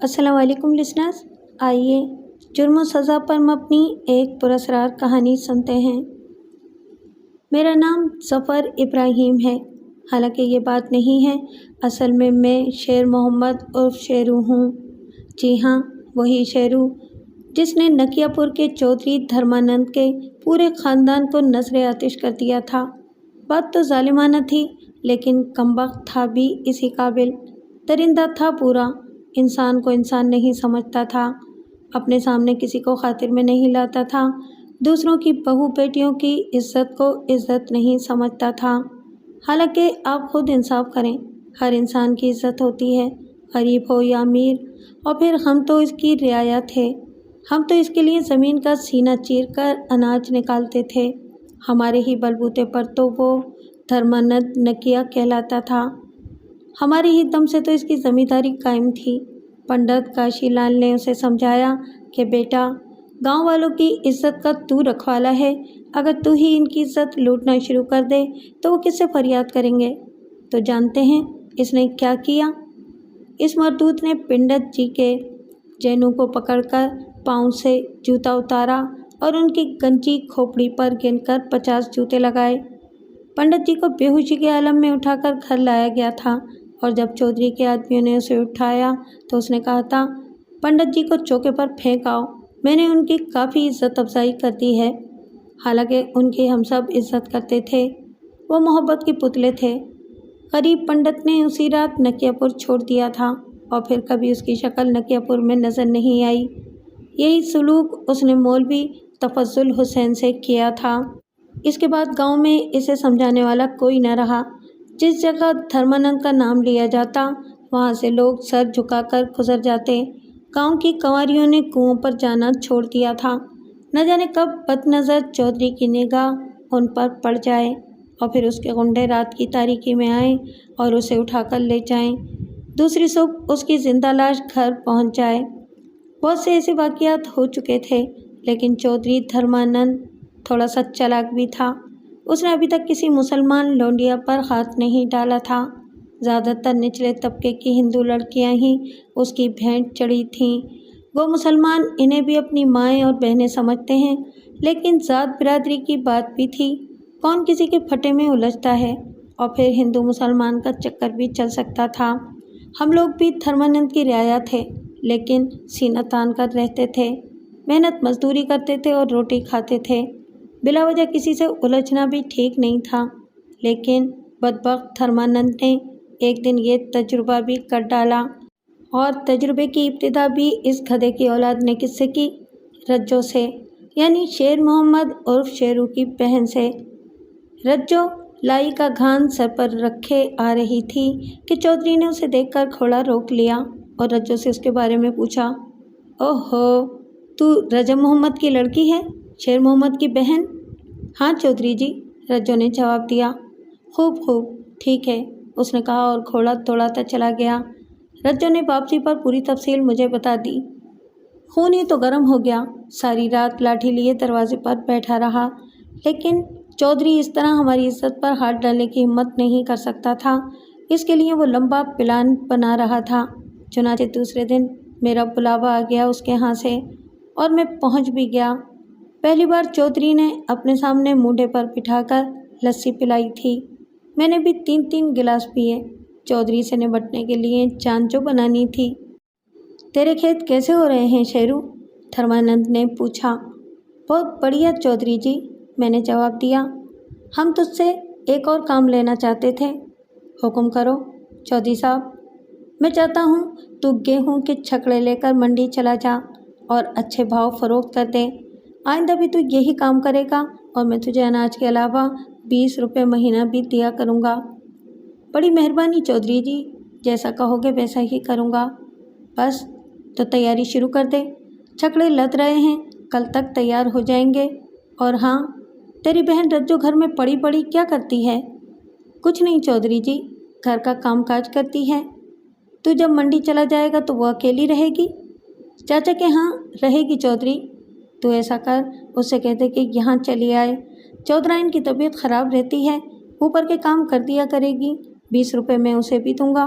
السلام علیکم لسنرز، آئیے جرم و سزا پر مبنی ایک پراسرار کہانی سنتے ہیں۔ میرا نام ظفر ابراہیم ہے، حالانکہ یہ بات نہیں ہے، اصل میں شیر محمد عرف شیرو ہوں۔ جی ہاں، وہی شیرو جس نے نکیا پور کے چودھری دھرمانند کے پورے خاندان کو نذر آتش کر دیا تھا۔ بات تو ظالمانہ تھی، لیکن کمبخت تھا بھی اسی قابل۔ درندہ تھا پورا، انسان کو انسان نہیں سمجھتا تھا، اپنے سامنے کسی کو خاطر میں نہیں لاتا تھا، دوسروں کی بہو بیٹیوں کی عزت کو عزت نہیں سمجھتا تھا۔ حالانکہ آپ خود انصاف کریں، ہر انسان کی عزت ہوتی ہے، غریب ہو یا امیر۔ اور پھر ہم تو اس کی رعایا تھے، ہم تو اس کے لیے زمین کا سینہ چیر کر اناج نکالتے تھے۔ ہمارے ہی بلبوتے پر تو وہ دھرمانند نکیا کہلاتا تھا، ہمارے ہی دم سے تو اس کی زمینداری قائم تھی۔ پنڈت کاشی لال نے اسے سمجھایا کہ بیٹا، گاؤں والوں کی عزت کا تو رکھوالا ہے، اگر تو ہی ان کی عزت لوٹنا شروع کر دے تو وہ کس سے فریاد کریں گے؟ تو جانتے ہیں اس نے کیا کیا؟ اس مردود نے پنڈت جی کے جینوں کو پکڑ کر پاؤں سے جوتا اتارا اور ان کی گنجی کھوپڑی پر گن کر 50 جوتے لگائے۔ پنڈت جی کو بے ہوشی کے عالم میں اٹھا کر گھر لایا گیا تھا، اور جب چودھری کے آدمیوں نے اسے اٹھایا تو اس نے کہا تھا، پنڈت جی کو چوکے پر پھینک آؤ، میں نے ان کی کافی عزت افزائی کر دی ہے۔ حالانکہ ان کی ہم سب عزت کرتے تھے، وہ محبت کے پتلے تھے۔ غریب پنڈت نے اسی رات نکیا پور چھوڑ دیا تھا، اور پھر کبھی اس کی شکل نکیا پور میں نظر نہیں آئی۔ یہی سلوک اس نے مولوی تفضل حسین سے کیا تھا۔ اس کے بعد گاؤں میں اسے سمجھانے والا کوئی نہ رہا۔ جس جگہ دھرمانند کا نام لیا جاتا، وہاں سے لوگ سر جھکا کر گزر جاتے۔ گاؤں کی کنواریوں نے کنووں پر جانا چھوڑ دیا تھا، نہ جانے کب بد نظر چودھری کی نگاہ ان پر پڑ جائے، اور پھر اس کے غنڈے رات کی تاریکی میں آئیں اور اسے اٹھا کر لے جائیں، دوسری صبح اس کی زندہ لاش گھر پہنچ جائے۔ بہت سے ایسے واقعات ہو چکے تھے، لیکن چودھری دھرمانند تھوڑا سا چالاک بھی تھا۔ اس نے ابھی تک کسی مسلمان لونڈیا پر ہاتھ نہیں ڈالا تھا۔ زیادہ تر نچلے طبقے کی ہندو لڑکیاں ہی اس کی بھینٹ چڑھی تھیں۔ وہ مسلمان انہیں بھی اپنی مائیں اور بہنیں سمجھتے ہیں، لیکن ذات برادری کی بات بھی تھی، کون کسی کے پھٹے میں الجھتا ہے؟ اور پھر ہندو مسلمان کا چکر بھی چل سکتا تھا۔ ہم لوگ بھی دھرمانند کی رعایا تھے، لیکن سینہ تان کر رہتے تھے، محنت مزدوری کرتے تھے اور روٹی کھاتے تھے۔ بلا وجہ کسی سے الجھنا بھی ٹھیک نہیں تھا۔ لیکن بدبخت دھرمانند نے ایک دن یہ تجربہ بھی کر ڈالا، اور تجربے کی ابتدا بھی اس گدھے کی اولاد نے کس سے کی؟ رجو سے، یعنی شیر محمد عرف شیرو کی بہن سے۔ رجو لائی کا گھان سر پر رکھے آ رہی تھی کہ چودھری نے اسے دیکھ کر گھوڑا روک لیا اور رجو سے اس کے بارے میں پوچھا۔ اوہو، تو رجب محمد کی لڑکی ہے، شیر محمد کی بہن؟ ہاں چودھری جی، رجو نے جواب دیا۔ خوب خوب، ٹھیک ہے، اس نے کہا اور گھوڑا دوڑاتا چلا گیا۔ رجو نے واپسی پر پوری تفصیل مجھے بتا دی۔ خون ہی تو گرم ہو گیا، ساری رات لاٹھی لیے دروازے پر بیٹھا رہا، لیکن چودھری اس طرح ہماری عزت پر ہاتھ ڈالنے کی ہمت نہیں کر سکتا تھا، اس کے لیے وہ لمبا پلان بنا رہا تھا۔ چنانچہ دوسرے دن میرا بلاوا آ گیا اس کے ہاں سے، اور میں پہنچ بھی گیا۔ پہلی بار چودھری نے اپنے سامنے مونڈے پر بٹھا کر لسی پلائی تھی، میں نے بھی 3 گلاس پیے۔ چودھری سے نمٹنے کے لیے جان جو بنانی تھی۔ تیرے کھیت کیسے ہو رہے ہیں شیرو؟ دھرمانند نے پوچھا۔ بہت بڑھیا چودھری جی، میں نے جواب دیا۔ ہم تجھ سے ایک اور کام لینا چاہتے تھے۔ حکم کرو چودھری صاحب۔ میں چاہتا ہوں تو گیہوں کے چھکڑے لے کر منڈی چلا جا اور اچھے بھاؤ فروخت کر دے۔ آئندہ بھی تو یہی کام کرے گا، اور میں تجھے اناج کے علاوہ 20 روپے مہینہ بھی دیا کروں گا۔ بڑی مہربانی چودھری جی، جیسا کہو گے ویسا ہی کروں گا۔ بس تو تیاری شروع کر دے، چھکڑے لد رہے ہیں، کل تک تیار ہو جائیں گے۔ اور ہاں، تیری بہن رجو گھر میں پڑی پڑی کیا کرتی ہے؟ کچھ نہیں چودھری جی، گھر کا کام کاج کرتی ہے۔ تو جب منڈی چلا جائے گا تو وہ اکیلی رہے گی؟ چاچا کے ہاں رہے گی چودھری۔ تو ایسا کر، اس سے کہہ دے کہ یہاں چلی آئے، چودھرائن کی طبیعت خراب رہتی ہے، اوپر کے کام کر دیا کرے گی، 20 روپے میں اسے بھی دوں گا۔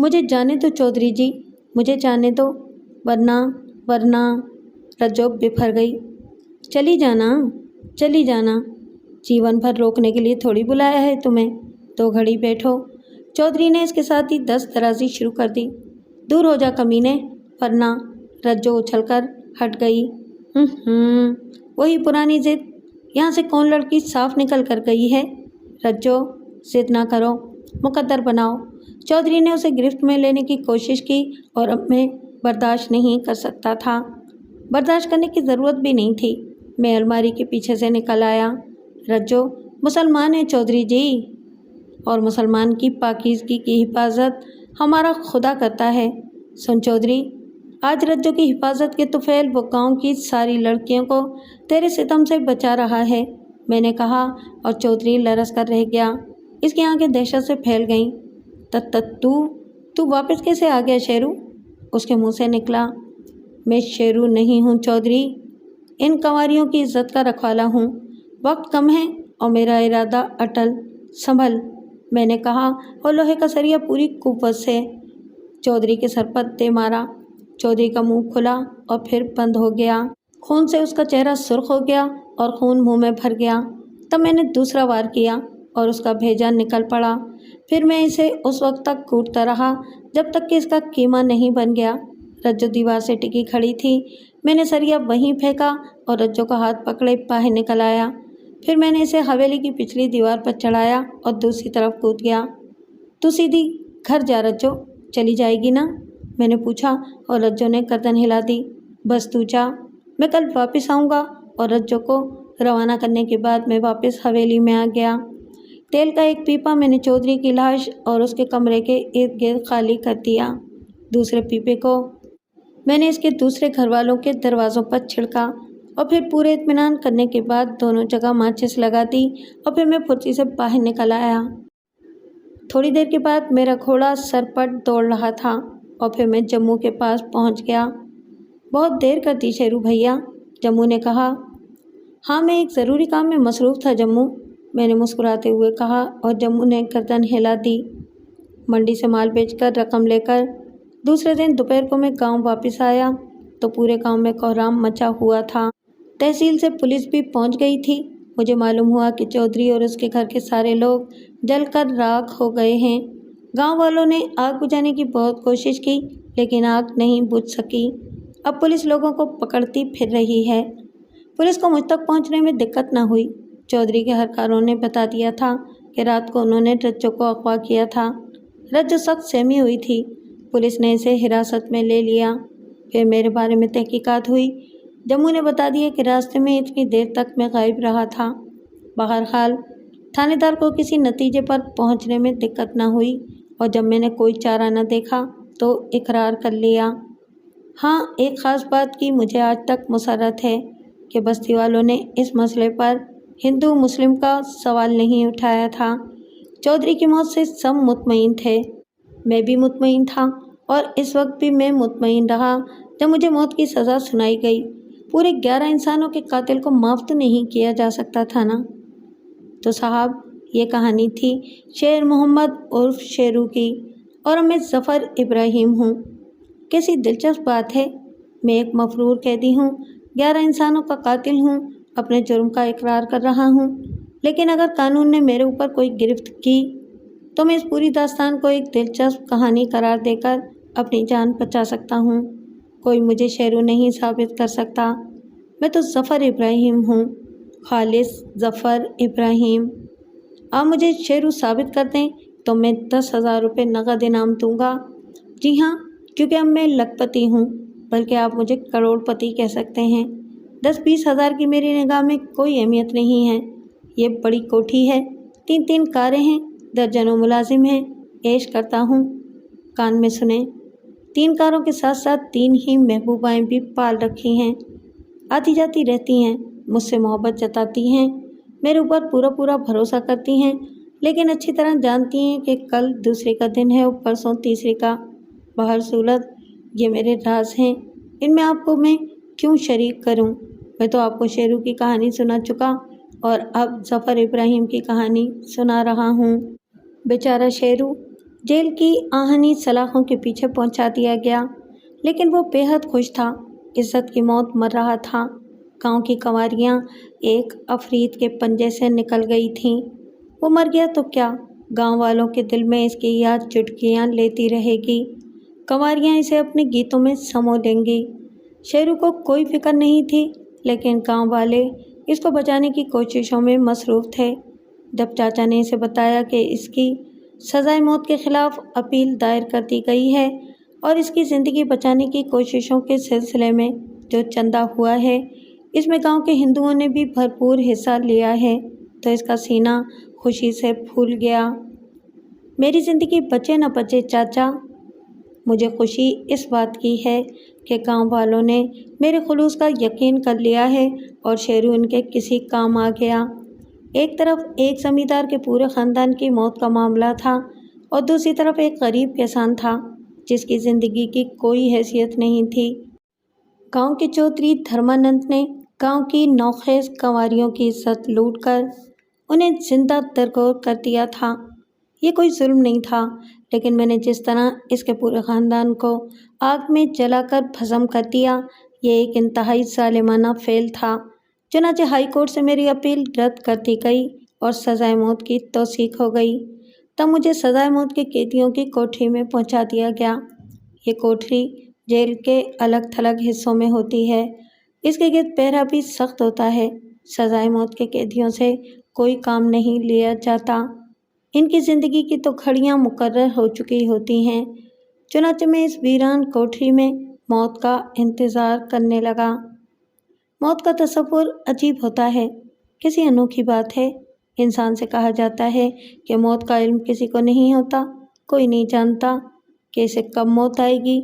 مجھے جانے دو چودھری جی، مجھے جانے دو، ورنہ رجو بفر گئی۔ چلی جانا، جیون بھر روکنے کے لیے تھوڑی بلایا ہے تمہیں، 2 گھڑی بیٹھو۔ چودھری نے اس کے ساتھ ہی دست درازی شروع کر دی۔ دور ہو جا کمینے، ورنہ رجو اچھل کر ہٹ گئی۔ وہی پرانی ضد، یہاں سے کون لڑکی صاف نکل کر گئی ہے؟ رجو ضد نہ کرو، مقدر بناؤ۔ چودھری نے اسے گرفت میں لینے کی کوشش کی اور اب میں برداشت نہیں کر سکتا تھا۔ برداشت کرنے کی ضرورت بھی نہیں تھی۔ میں الماری کے پیچھے سے نکل آیا۔ رجو مسلمان ہے چودھری جی، اور مسلمان کی پاکیزگی کی حفاظت ہمارا خدا کرتا ہے۔ سن چودھری، آج رجو کی حفاظت کے طفیل وہ گاؤں کی ساری لڑکیوں کو تیرے ستم سے بچا رہا ہے، میں نے کہا، اور چودھری لرز کر رہ گیا۔ اس کی آنکھیں دہشت سے پھیل گئیں۔ تو واپس کیسے آ گیا شیرو؟ اس کے منہ سے نکلا۔ میں شیرو نہیں ہوں چودھری، ان کنواریوں کی عزت کا رکھوالا ہوں۔ وقت کم ہے اور میرا ارادہ اٹل، سنبھل، میں نے کہا، اور لوہے کا سریا پوری قوت سے چودھری کے سر پر دے مارا۔ چودھری کا منہ کھلا اور پھر بند ہو گیا۔ خون سے اس کا چہرہ سرخ ہو گیا اور خون منہ میں بھر گیا۔ تب میں نے دوسرا وار کیا اور اس کا بھیجا نکل پڑا۔ پھر میں اسے اس وقت تک کوٹتا رہا جب تک کہ اس کا کیما نہیں بن گیا۔ رجو دیوار سے ٹکی کھڑی تھی۔ میں نے سریا وہیں پھینکا اور رجو کا ہاتھ پکڑے باہر نکل آیا۔ پھر میں نے اسے حویلی کی پچھلی دیوار پر چڑھایا اور دوسری طرف کود گیا۔ تو سیدھی گھر جا رجو، چلی جائے گی نا؟ میں نے پوچھا اور رجو نے گردن ہلا دی۔ بس تو جا، میں کل واپس آؤں گا۔ اور رجو کو روانہ کرنے کے بعد میں واپس حویلی میں آ گیا۔ تیل کا ایک پیپا میں نے چودھری کی لاش اور اس کے کمرے کے ارد گرد خالی کر دیا۔ دوسرے پیپے کو میں نے اس کے دوسرے گھر والوں کے دروازوں پر چھڑکا اور پھر پورے اطمینان کرنے کے بعد دونوں جگہ ماچس لگا دی اور پھر میں پھرتی سے باہر نکل آیا۔ تھوڑی دیر کے بعد میرا گھوڑا سرپٹ دوڑ رہا تھا اور پھر میں جموں کے پاس پہنچ گیا۔ بہت دیر کر دی شیرو بھیا، جموں نے کہا۔ ہاں، میں ایک ضروری کام میں مصروف تھا جموں، میں نے مسکراتے ہوئے کہا، اور جموں نے گردن ہلا دی۔ منڈی سے مال بیچ کر رقم لے کر دوسرے دن دوپہر کو میں گاؤں واپس آیا تو پورے گاؤں میں کوہرام مچا ہوا تھا۔ تحصیل سے پولیس بھی پہنچ گئی تھی۔ مجھے معلوم ہوا کہ چودھری اور اس کے گھر کے سارے لوگ جل کر راکھ ہو گئے ہیں۔ گاؤں والوں نے آگ بجھانے کی بہت کوشش کی لیکن آگ نہیں بجھ سکی۔ اب پولیس لوگوں کو پکڑتی پھر رہی ہے۔ پولیس کو مجھ تک پہنچنے میں دقت نہ ہوئی۔ چودھری کے اہلکاروں نے بتا دیا تھا کہ رات کو انہوں نے رجو کو اغوا کیا تھا۔ رجو سخت سہمی ہوئی تھی۔ پولیس نے اسے حراست میں لے لیا۔ پھر میرے بارے میں تحقیقات ہوئی۔ جموں نے بتا دیا کہ راستے میں اتنی دیر تک میں غائب رہا تھا۔ بہرحال تھانے دار کو کسی نتیجے پر پہنچنے میں دقت نہ ہوئی اور جب میں نے کوئی چارہ نہ دیکھا تو اقرار کر لیا۔ ہاں، ایک خاص بات کی مجھے آج تک مسرت ہے کہ بستی والوں نے اس مسئلے پر ہندو مسلم کا سوال نہیں اٹھایا تھا۔ چودھری کی موت سے سب مطمئن تھے، میں بھی مطمئن تھا، اور اس وقت بھی میں مطمئن رہا جب مجھے موت کی سزا سنائی گئی۔ پورے 11 انسانوں کے قاتل کو معاف تو نہیں کیا جا سکتا تھا نا؟ تو صاحب، یہ کہانی تھی شیر محمد عرف شیرو کی، اور میں ظفر ابراہیم ہوں۔ کیسی دلچسپ بات ہے، میں ایک مفرور قیدی ہوں، 11 انسانوں کا قاتل ہوں، اپنے جرم کا اقرار کر رہا ہوں، لیکن اگر قانون نے میرے اوپر کوئی گرفت کی تو میں اس پوری داستان کو ایک دلچسپ کہانی قرار دے کر اپنی جان بچا سکتا ہوں۔ کوئی مجھے شیرو نہیں ثابت کر سکتا، میں تو ظفر ابراہیم ہوں، خالص ظفر ابراہیم۔ آپ مجھے شیرو ثابت کر دیں تو میں 10,000 روپے نقد انعام دوں گا۔ جی ہاں، کیونکہ اب میں لکھ پتی ہوں، بلکہ آپ مجھے کروڑ پتی کہہ سکتے ہیں۔ 10-20 ہزار کی میری نگاہ میں کوئی اہمیت نہیں ہے۔ یہ بڑی کوٹھی ہے، 3 کاریں ہیں، درجنوں ملازم ہیں، عیش کرتا ہوں۔ کان میں سنیں، 3 کاروں کے ساتھ ساتھ 3 ہی محبوبائیں بھی پال رکھی ہیں، آتی جاتی رہتی ہیں، مجھ سے محبت جتاتی ہیں، میرے اوپر پورا بھروسہ کرتی ہیں، لیکن اچھی طرح جانتی ہیں کہ کل دوسرے کا دن ہے اور پرسوں تیسرے کا۔ بہر صورت یہ میرے راز ہیں، ان میں آپ کو میں کیوں شریک کروں؟ میں تو آپ کو شیرو کی کہانی سنا چکا اور اب ظفر ابراہیم کی کہانی سنا رہا ہوں۔ بیچارہ شیرو، جیل کی آہنی سلاخوں کے پیچھے پہنچا دیا گیا، لیکن وہ بے حد خوش تھا۔ عزت کی موت مر رہا تھا۔ گاؤں کی کنواریاں ایک عفریت کے پنجے سے نکل گئی تھیں۔ وہ مر گیا تو کیا، گاؤں والوں کے دل میں اس کی یاد چٹکیاں لیتی رہے گی۔ کنواریاں اسے اپنے گیتوں میں سمو لیں گی۔ شیرو کو کوئی فکر نہیں تھی، لیکن گاؤں والے اس کو بچانے کی کوششوں میں مصروف تھے۔ جب چاچا نے اسے بتایا کہ اس کی سزائے موت کے خلاف اپیل دائر کر دی گئی ہے اور اس کی زندگی بچانے کی کوششوں کے سلسلے میں جو چندہ ہوا ہے اس میں گاؤں کے ہندوؤں نے بھی بھرپور حصہ لیا ہے، تو اس کا سینہ خوشی سے پھول گیا۔ میری زندگی بچے نہ بچے چاچا، مجھے خوشی اس بات کی ہے کہ گاؤں والوں نے میرے خلوص کا یقین کر لیا ہے اور شیرو ان کے کسی کام آ گیا۔ ایک طرف ایک زمیندار کے پورے خاندان کی موت کا معاملہ تھا اور دوسری طرف ایک غریب کسان تھا جس کی زندگی کی کوئی حیثیت نہیں تھی۔ گاؤں کے چودھری دھرمانند نے گاؤں کی نوخیز کنواریوں کی عزت لوٹ کر انہیں زندہ درگور کر دیا تھا۔ یہ کوئی ظلم نہیں تھا، لیکن میں نے جس طرح اس کے پورے خاندان کو آگ میں جلا کر بھسم کر دیا، یہ ایک انتہائی ظالمانہ فعل تھا۔ چنانچہ ہائی کورٹ سے میری اپیل رد کر دی گئی اور سزائے موت کی توثیق ہو گئی۔ تب مجھے سزائے موت کے قیدیوں کی کوٹری میں پہنچا دیا گیا۔ یہ کوٹری جیل کے الگ تھلگ حصوں میں ہوتی ہے۔ اس کے گرد پہرا بھی سخت ہوتا ہے۔ سزائے موت کے قیدیوں سے کوئی کام نہیں لیا جاتا۔ ان کی زندگی کی تو گھڑیاں مقرر ہو چکی ہوتی ہیں۔ چنانچہ میں اس ویران کوٹری میں موت کا انتظار کرنے لگا۔ موت کا تصور عجیب ہوتا ہے، کسی انوکھی بات ہے۔ انسان سے کہا جاتا ہے کہ موت کا علم کسی کو نہیں ہوتا، کوئی نہیں جانتا کہ اسے کب موت آئے گی،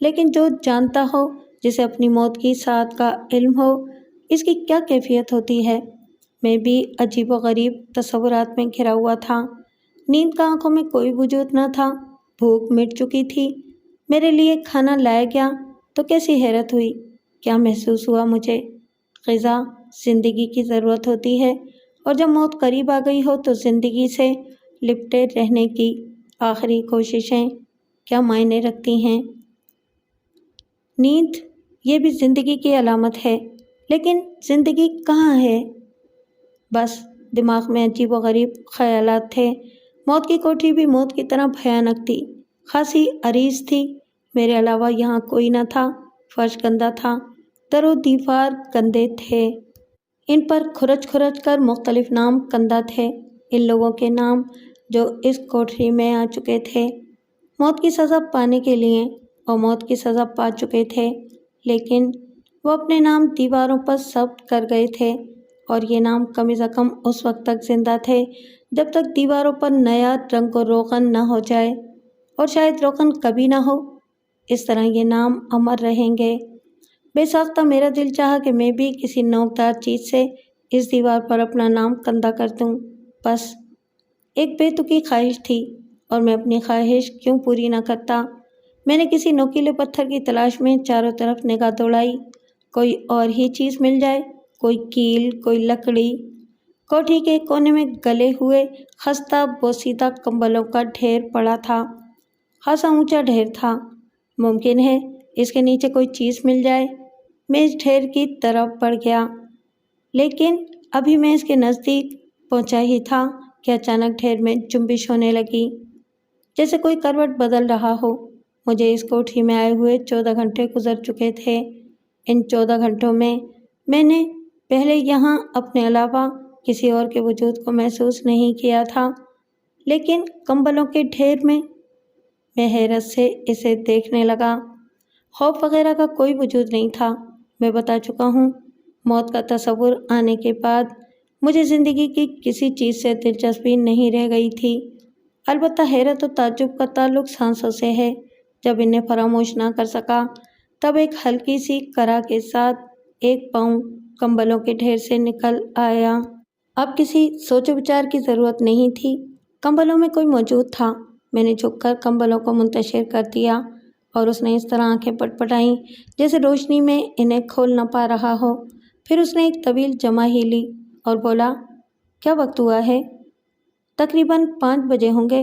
لیکن جو جانتا ہو، جسے اپنی موت کی ساعت کا علم ہو، اس کی کیا کیفیت ہوتی ہے۔ میں بھی عجیب و غریب تصورات میں گھرا ہوا تھا۔ نیند کا آنکھوں میں کوئی وجود نہ تھا، بھوک مٹ چکی تھی۔ میرے لیے کھانا لایا گیا تو کیسی حیرت ہوئی، کیا محسوس ہوا مجھے۔ غذا زندگی کی ضرورت ہوتی ہے، اور جب موت قریب آ گئی ہو تو زندگی سے لپٹے رہنے کی آخری کوششیں کیا معنی رکھتی ہیں۔ نیند یہ بھی زندگی کی علامت ہے، لیکن زندگی کہاں ہے؟ بس دماغ میں عجیب و غریب خیالات تھے۔ موت کی کوٹری بھی موت کی طرح بھیانک تھی، خاصی عریض تھی۔ میرے علاوہ یہاں کوئی نہ تھا۔ فرش گندا تھا، در و دیوار گندے تھے، ان پر کھرچ کھرچ کر مختلف نام کندہ تھے، ان لوگوں کے نام جو اس کوٹری میں آ چکے تھے موت کی سزا پانے کے لیے اور موت کی سزا پا چکے تھے، لیکن وہ اپنے نام دیواروں پر ثبت کر گئے تھے، اور یہ نام کم از کم اس وقت تک زندہ تھے جب تک دیواروں پر نیا رنگ و روغن نہ ہو جائے، اور شاید روغن کبھی نہ ہو۔ اس طرح یہ نام امر رہیں گے۔ بے ساختہ میرا دل چاہا کہ میں بھی کسی نوکدار چیز سے اس دیوار پر اپنا نام کندہ کر دوں۔ بس ایک بے تکی خواہش تھی، اور میں اپنی خواہش کیوں پوری نہ کرتا۔ میں نے کسی نوکیلے پتھر کی تلاش میں چاروں طرف نگاہ دوڑائی، کوئی اور ہی چیز مل جائے، کوئی کیل، کوئی لکڑی۔ کوٹھی کے کونے میں گلے ہوئے خستہ بوسیدہ کمبلوں کا ڈھیر پڑا تھا، خاصا اونچا ڈھیر تھا۔ ممکن ہے اس کے نیچے کوئی چیز مل جائے۔ میں اس ڈھیر کی طرف بڑھ گیا، لیکن ابھی میں اس کے نزدیک پہنچا ہی تھا کہ اچانک ڈھیر میں جنبش ہونے لگی، جیسے کوئی کروٹ بدل رہا ہو۔ مجھے اس کوٹھی میں آئے ہوئے 14 گھنٹے گزر چکے تھے۔ ان 14 گھنٹوں میں میں نے پہلے یہاں اپنے علاوہ کسی اور کے وجود کو محسوس نہیں کیا تھا، لیکن کمبلوں کے ڈھیر میں حیرت سے اسے دیکھنے لگا۔ خوف وغیرہ کا کوئی وجود نہیں تھا۔ میں بتا چکا ہوں، موت کا تصور آنے کے بعد مجھے زندگی کی کسی چیز سے دلچسپی نہیں رہ گئی تھی، البتہ حیرت و تعجب کا تعلق سانسوں سے ہے۔ جب انہیں فراموش نہ کر سکا، تب ایک ہلکی سی کرا کے ساتھ ایک پاؤں کمبلوں کے ڈھیر سے نکل آیا۔ اب کسی سوچ و بچار کی ضرورت نہیں تھی، کمبلوں میں کوئی موجود تھا۔ میں نے جھک کر کمبلوں کو منتشر کر دیا، اور اس نے اس طرح آنکھیں پٹپٹائیں جیسے روشنی میں انہیں کھول نہ پا رہا ہو۔ پھر اس نے ایک طویل جمع ہی لی اور بولا، کیا وقت ہوا ہے؟ تقریباً 5 بجے ہوں گے۔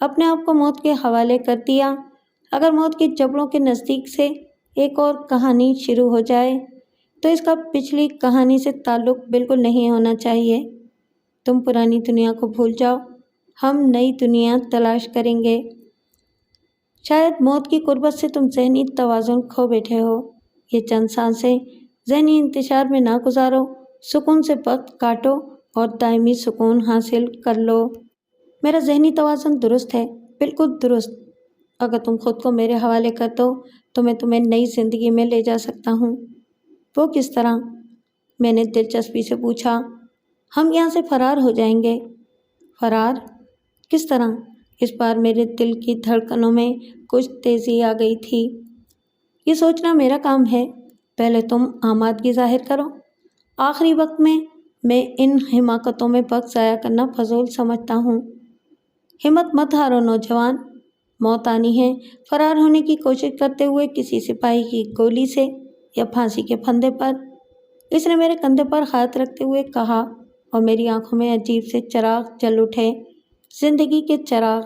اپنے آپ کو موت کے حوالے کر دیا۔ اگر موت کے جبڑوں کے نزدیک سے ایک اور کہانی شروع ہو جائے تو اس کا پچھلی کہانی سے تعلق بالکل نہیں ہونا چاہیے۔ تم پرانی دنیا کو بھول جاؤ، ہم نئی دنیا تلاش کریں گے۔ شاید موت کی قربت سے تم ذہنی توازن کھو بیٹھے ہو۔ یہ چند سانسیں ذہنی انتشار میں نہ گزارو، سکون سے وقت کاٹو اور دائمی سکون حاصل کر لو۔ میرا ذہنی توازن درست ہے، بالکل درست۔ اگر تم خود کو میرے حوالے کر دو تو میں تمہیں نئی زندگی میں لے جا سکتا ہوں۔ وہ کس طرح؟ میں نے دلچسپی سے پوچھا۔ ہم یہاں سے فرار ہو جائیں گے۔ فرار؟ کس طرح؟ اس بار میرے دل کی دھڑکنوں میں کچھ تیزی آ گئی تھی۔ یہ سوچنا میرا کام ہے، پہلے تم آمادگی ظاہر کرو۔ آخری وقت میں ان حماقتوں میں وقت ضائع کرنا فضول سمجھتا ہوں۔ ہمت مت ہارو نوجوان، موت آنی ہے۔ فرار ہونے کی کوشش کرتے ہوئے کسی سپاہی کی گولی سے یا پھانسی کے پھندے پر؟ اس نے میرے کندھے پر ہاتھ رکھتے ہوئے کہا اور میری آنکھوں میں عجیب سے چراغ جل اٹھے، زندگی کے چراغ۔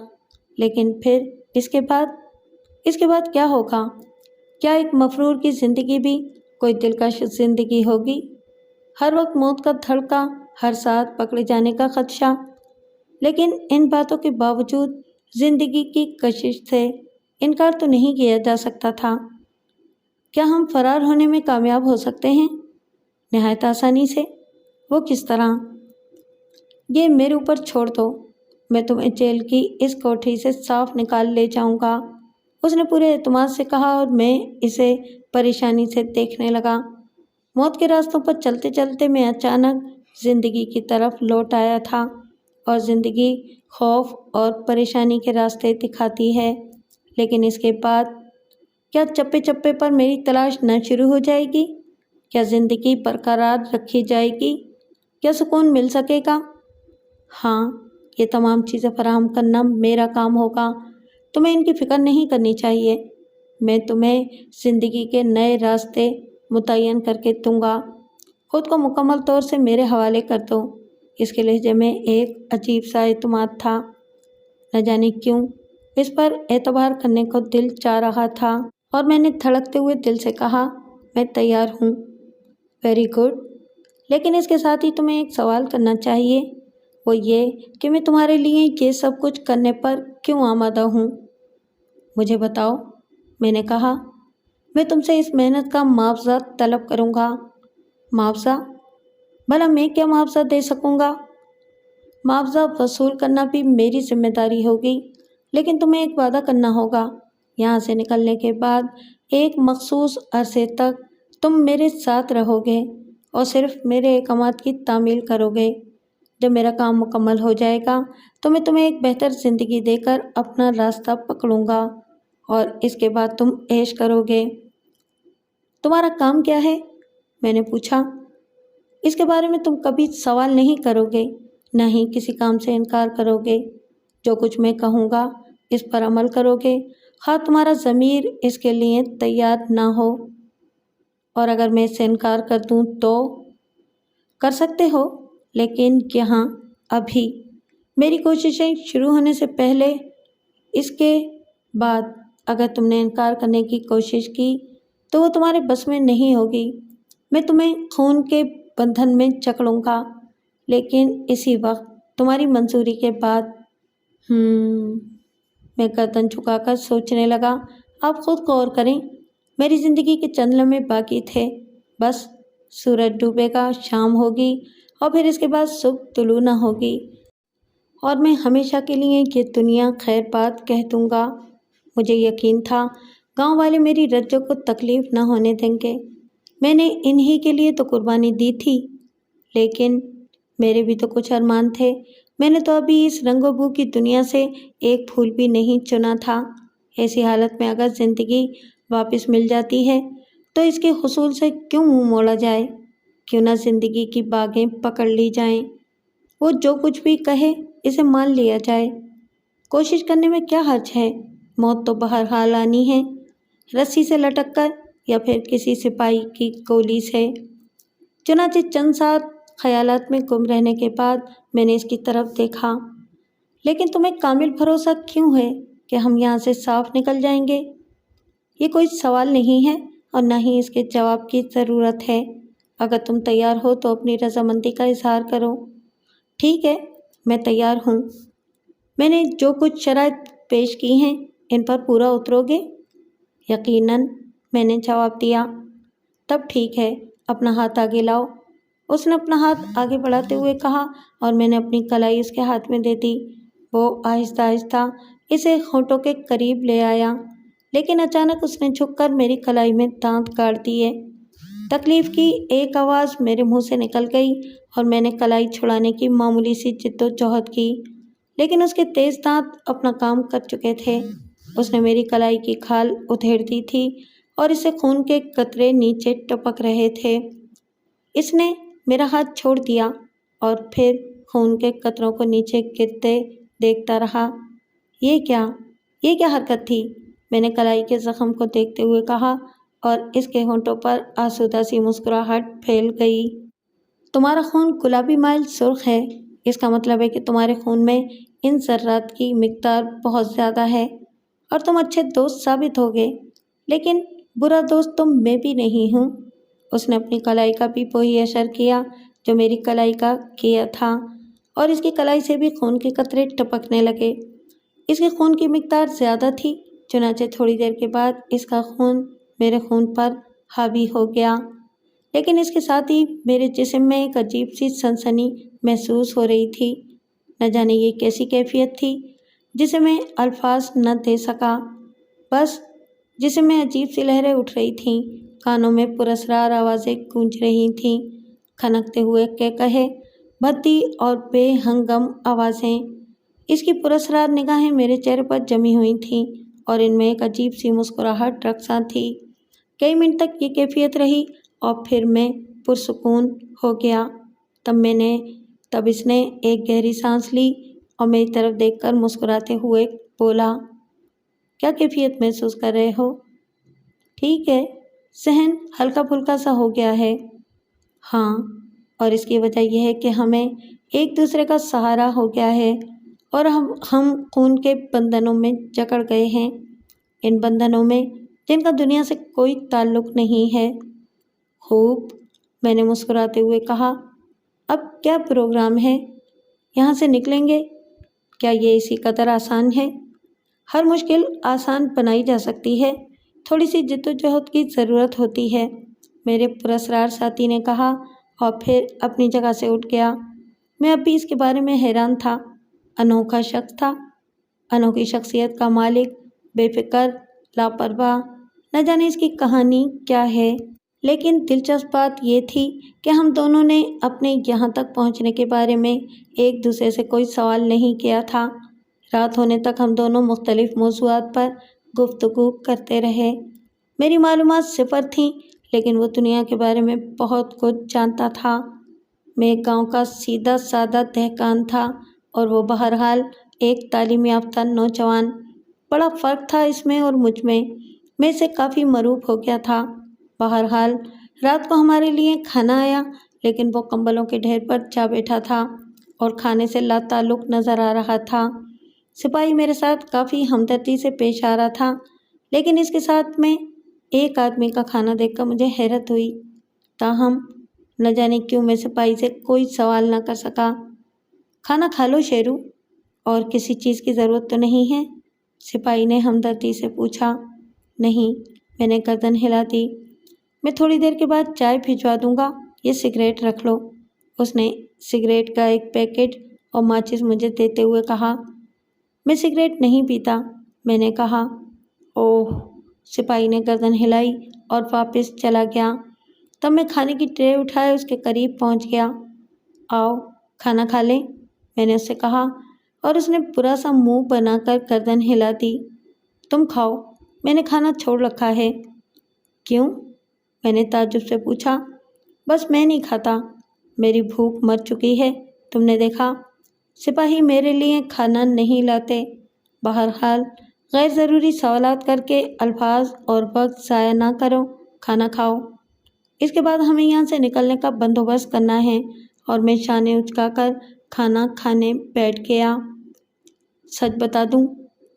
لیکن پھر اس کے بعد کیا ہوگا؟ کیا ایک مفرور کی زندگی بھی کوئی دلکش زندگی ہوگی؟ ہر وقت موت کا دھڑکا، ہر ساتھ پکڑے جانے کا خدشہ۔ لیکن ان باتوں کے باوجود زندگی کی کشش سے انکار تو نہیں کیا جا سکتا تھا۔ کیا ہم فرار ہونے میں کامیاب ہو سکتے ہیں؟ نہایت آسانی سے۔ وہ کس طرح؟ یہ میرے اوپر چھوڑ دو، میں تمہیں جیل کی اس کوٹھی سے صاف نکال لے جاؤں گا، اس نے پورے اعتماد سے کہا اور میں اسے پریشانی سے دیکھنے لگا۔ موت کے راستوں پر چلتے چلتے میں اچانک زندگی کی طرف لوٹ آیا تھا، اور زندگی خوف اور پریشانی کے راستے دکھاتی ہے، لیکن اس کے بعد کیا چپے چپے پر میری تلاش نہ شروع ہو جائے گی؟ کیا زندگی برقرار رکھی جائے گی؟ کیا سکون مل سکے گا؟ ہاں، یہ تمام چیزیں فراہم کرنا میرا کام ہوگا، تمہیں ان کی فکر نہیں کرنی چاہیے۔ میں تمہیں زندگی کے نئے راستے متعین کر کے دوں گا، خود کو مکمل طور سے میرے حوالے کر دو۔ اس کے لہجے میں ایک عجیب سا اعتماد تھا، نہ جانے کیوں اس پر اعتبار کرنے کو دل چاہ رہا تھا، اور میں نے دھڑکتے ہوئے دل سے کہا، میں تیار ہوں۔ ویری گڈ، لیکن اس کے ساتھ ہی تمہیں ایک سوال کرنا چاہیے، وہ یہ کہ میں تمہارے لیے یہ سب کچھ کرنے پر کیوں آمادہ ہوں؟ مجھے بتاؤ، میں نے کہا۔ میں تم سے اس محنت کا معاوضہ طلب کروں گا۔ معاوضہ؟ بھلا میں کیا معاوضہ دے سکوں گا؟ معاوضہ وصول کرنا بھی میری ذمہ داری ہوگی، لیکن تمہیں ایک وعدہ کرنا ہوگا۔ یہاں سے نکلنے کے بعد ایک مخصوص عرصے تک تم میرے ساتھ رہو گے اور صرف میرے احکامات کی تعمیل کرو گے۔ جب میرا کام مکمل ہو جائے گا تو میں تمہیں ایک بہتر زندگی دے کر اپنا راستہ پکڑوں گا، اور اس کے بعد تم عیش کرو گے۔ تمہارا کام کیا ہے؟ میں نے پوچھا۔ اس کے بارے میں تم کبھی سوال نہیں کرو گے، نہ ہی کسی کام سے انکار کرو گے۔ جو کچھ میں کہوں گا اس پر عمل کرو گے، خواہ تمہارا ضمیر اس کے لیے تیار نہ ہو۔ اور اگر میں اس سے انکار کر دوں تو؟ کر سکتے ہو، لیکن یہاں ابھی، میری کوششیں شروع ہونے سے پہلے۔ اس کے بعد اگر تم نے انکار کرنے کی کوشش کی تو وہ تمہارے بس میں نہیں ہوگی۔ میں تمہیں خون کے بندھن میں جکڑوں گا، لیکن اسی وقت تمہاری منظوری کے بعد۔ میں گردن جھکا کر سوچنے لگا۔ آپ خود غور کریں، میری زندگی کے چند لمحے باقی تھے، بس سورج ڈوبے گا، شام ہوگی، اور پھر اس کے بعد صبح طلوع نہ ہوگی، اور میں ہمیشہ کے لیے یہ دنیا خیر بات کہہ دوں گا۔ مجھے یقین تھا گاؤں والے میری رجوں کو تکلیف نہ ہونے دیں گے، میں نے انہی کے لیے تو قربانی دی تھی، لیکن میرے بھی تو کچھ ارمان تھے۔ میں نے تو ابھی اس رنگ و بو کی دنیا سے ایک پھول بھی نہیں چنا تھا۔ ایسی حالت میں اگر زندگی واپس مل جاتی ہے تو اس کے حصول سے کیوں منہ موڑا جائے؟ کیوں نہ زندگی کی باغیں پکڑ لی جائیں؟ وہ جو کچھ بھی کہے اسے مان لیا جائے۔ کوشش کرنے میں کیا حرج ہے؟ موت تو بہرحال آنی ہے، رسی سے لٹک کر یا پھر کسی سپاہی کی گولی سے۔ چنانچہ چند ساتھ خیالات میں گم رہنے کے بعد میں نے اس کی طرف دیکھا۔ لیکن تمہیں کامل بھروسہ کیوں ہے کہ ہم یہاں سے صاف نکل جائیں گے؟ یہ کوئی سوال نہیں ہے اور نہ ہی اس کے جواب کی ضرورت ہے۔ اگر تم تیار ہو تو اپنی رضامندی کا اظہار کرو۔ ٹھیک ہے، میں تیار ہوں۔ میں نے جو کچھ شرائط پیش کی ہیں ان پر پورا اترو گے؟ یقیناً، میں نے جواب دیا۔ تب ٹھیک ہے، اپنا ہاتھ آگے لاؤ۔ اس نے اپنا ہاتھ آگے بڑھاتے ہوئے کہا اور میں نے اپنی کلائی اس کے ہاتھ میں دے دی۔ وہ آہستہ آہستہ اسے ہونٹوں کے قریب لے آیا، لیکن اچانک اس نے جھک کر میری کلائی میں دانت گاڑ دیے۔ تکلیف کی ایک آواز میرے منہ سے نکل گئی اور میں نے کلائی چھڑانے کی معمولی سی جد و جہد کی، لیکن اس کے تیز دانت اپنا کام کر چکے تھے۔ اس نے میری کلائی کی کھال ادھیڑ دی تھی اور اس سے خون کے قطرے نیچے ٹپک رہے تھے۔ اس نے میرا ہاتھ چھوڑ دیا اور پھر خون کے قطروں کو نیچے گرتے دیکھتا رہا۔ یہ کیا حرکت تھی؟ میں نے کلائی کے زخم کو دیکھتے ہوئے کہا اور اس کے ہونٹوں پر آسودہ سی مسکراہٹ پھیل گئی۔ تمہارا خون گلابی مائل سرخ ہے، اس کا مطلب ہے کہ تمہارے خون میں ان ذرات کی مقدار بہت زیادہ ہے اور تم اچھے دوست ثابت ہوگے، لیکن برا دوست تو میں بھی نہیں ہوں۔ اس نے اپنی کلائی کا بھی وہی اشر کیا جو میری کلائی کا کیا تھا اور اس کی کلائی سے بھی خون کے قطرے ٹپکنے لگے۔ اس کے خون کی مقدار زیادہ تھی، چنانچہ تھوڑی دیر کے بعد اس کا خون میرے خون پر حاوی ہو گیا، لیکن اس کے ساتھ ہی میرے جسم میں ایک عجیب سی سنسنی محسوس ہو رہی تھی۔ نہ جانے یہ کیسی کیفیت تھی جسے میں الفاظ نہ دے سکا، بس جسم میں عجیب سی لہریں اٹھ رہی تھیں، کانوں میں پراسرار آوازیں گونج رہی تھیں، کھنکتے ہوئے قہقہے، بھدی اور بے ہنگم آوازیں۔ اس کی پراسرار نگاہیں میرے چہرے پر جمی ہوئی تھیں اور ان میں ایک عجیب سی مسکراہٹ رقصاں تھی۔ کئی منٹ تک یہ کیفیت رہی اور پھر میں پرسکون ہو گیا۔ تب اس نے ایک گہری سانس لی اور میری طرف دیکھ کر مسکراتے ہوئے بولا، کیا کیفیت محسوس کر رہے ہو؟ ٹھیک ہے، ذہن ہلکا پھلکا سا ہو گیا ہے۔ ہاں، اور اس کی وجہ یہ ہے کہ ہمیں ایک دوسرے کا سہارا ہو گیا ہے اور ہم خون کے بندھنوں میں جکڑ گئے ہیں، ان بندھنوں میں جن کا دنیا سے کوئی تعلق نہیں ہے۔ خوب، میں نے مسکراتے ہوئے کہا۔ اب کیا پروگرام ہے؟ یہاں سے نکلیں گے؟ کیا یہ اسی قدر آسان ہے؟ ہر مشکل آسان بنائی جا سکتی ہے، تھوڑی سی جد و جہد کی ضرورت ہوتی ہے، میرے پراسرار ساتھی نے کہا اور پھر اپنی جگہ سے اٹھ گیا۔ میں اب بھی اس کے بارے میں حیران تھا۔ انوکھا شخص تھا، انوکھی شخصیت کا مالک، بے فکر، لاپرواہ، نہ جانے اس کی کہانی کیا ہے۔ لیکن دلچسپ بات یہ تھی کہ ہم دونوں نے اپنے یہاں تک پہنچنے کے بارے میں ایک دوسرے سے کوئی سوال نہیں کیا تھا۔ رات ہونے تک ہم دونوں مختلف موضوعات پر گفتگو کرتے رہے۔ میری معلومات صفر تھیں، لیکن وہ دنیا کے بارے میں بہت کچھ جانتا تھا۔ میں ایک گاؤں کا سیدھا سادہ دہقان تھا اور وہ بہرحال ایک تعلیم یافتہ نوجوان۔ بڑا فرق تھا اس میں اور مجھ میں اسے کافی مرعوب ہو گیا تھا۔ بہرحال رات کو ہمارے لیے کھانا آیا، لیکن وہ کمبلوں کے ڈھیر پر جا بیٹھا تھا اور کھانے سے لا تعلق نظر آ رہا تھا۔ سپاہی میرے ساتھ کافی ہمدردی سے پیش آ رہا تھا، لیکن اس کے ساتھ میں ایک آدمی کا کھانا دیکھ کر مجھے حیرت ہوئی۔ تاہم نہ جانے کیوں میں سپاہی سے کوئی سوال نہ کر سکا۔ کھانا کھا لو شیرو، اور کسی چیز کی ضرورت تو نہیں ہے؟ سپاہی نے ہمدردی سے پوچھا۔ نہیں، میں نے گردن ہلا دی۔ میں تھوڑی دیر کے بعد چائے بھجوا دوں گا، یہ سگریٹ رکھ لو۔ اس نے سگریٹ کا ایک پیکٹ اور ماچس مجھے دیتے ہوئے کہا۔ میں سگریٹ نہیں پیتا، میں نے کہا۔ اوہ، سپاہی نے گردن ہلائی اور واپس چلا گیا۔ تب میں کھانے کی ٹرے اٹھائے اس کے قریب پہنچ گیا۔ آؤ کھانا کھا لیں، میں نے اس سے کہا، اور اس نے برا سا منہ بنا کر گردن ہلا دی۔ تم کھاؤ، میں نے کھانا چھوڑ رکھا ہے۔ کیوں؟ میں نے تعجب سے پوچھا۔ بس میں نہیں کھاتا، میری بھوک مر چکی ہے، تم نے دیکھا، سپاہی میرے لیے کھانا نہیں لاتے۔ بہرحال غیر ضروری سوالات کر کے الفاظ اور وقت ضائع نہ کرو، کھانا کھاؤ۔ اس کے بعد ہمیں یہاں سے نکلنے کا بندوبست کرنا ہے، اور میں شانے اچکا کر کھانا کھانے بیٹھ گیا۔ سچ بتا دوں،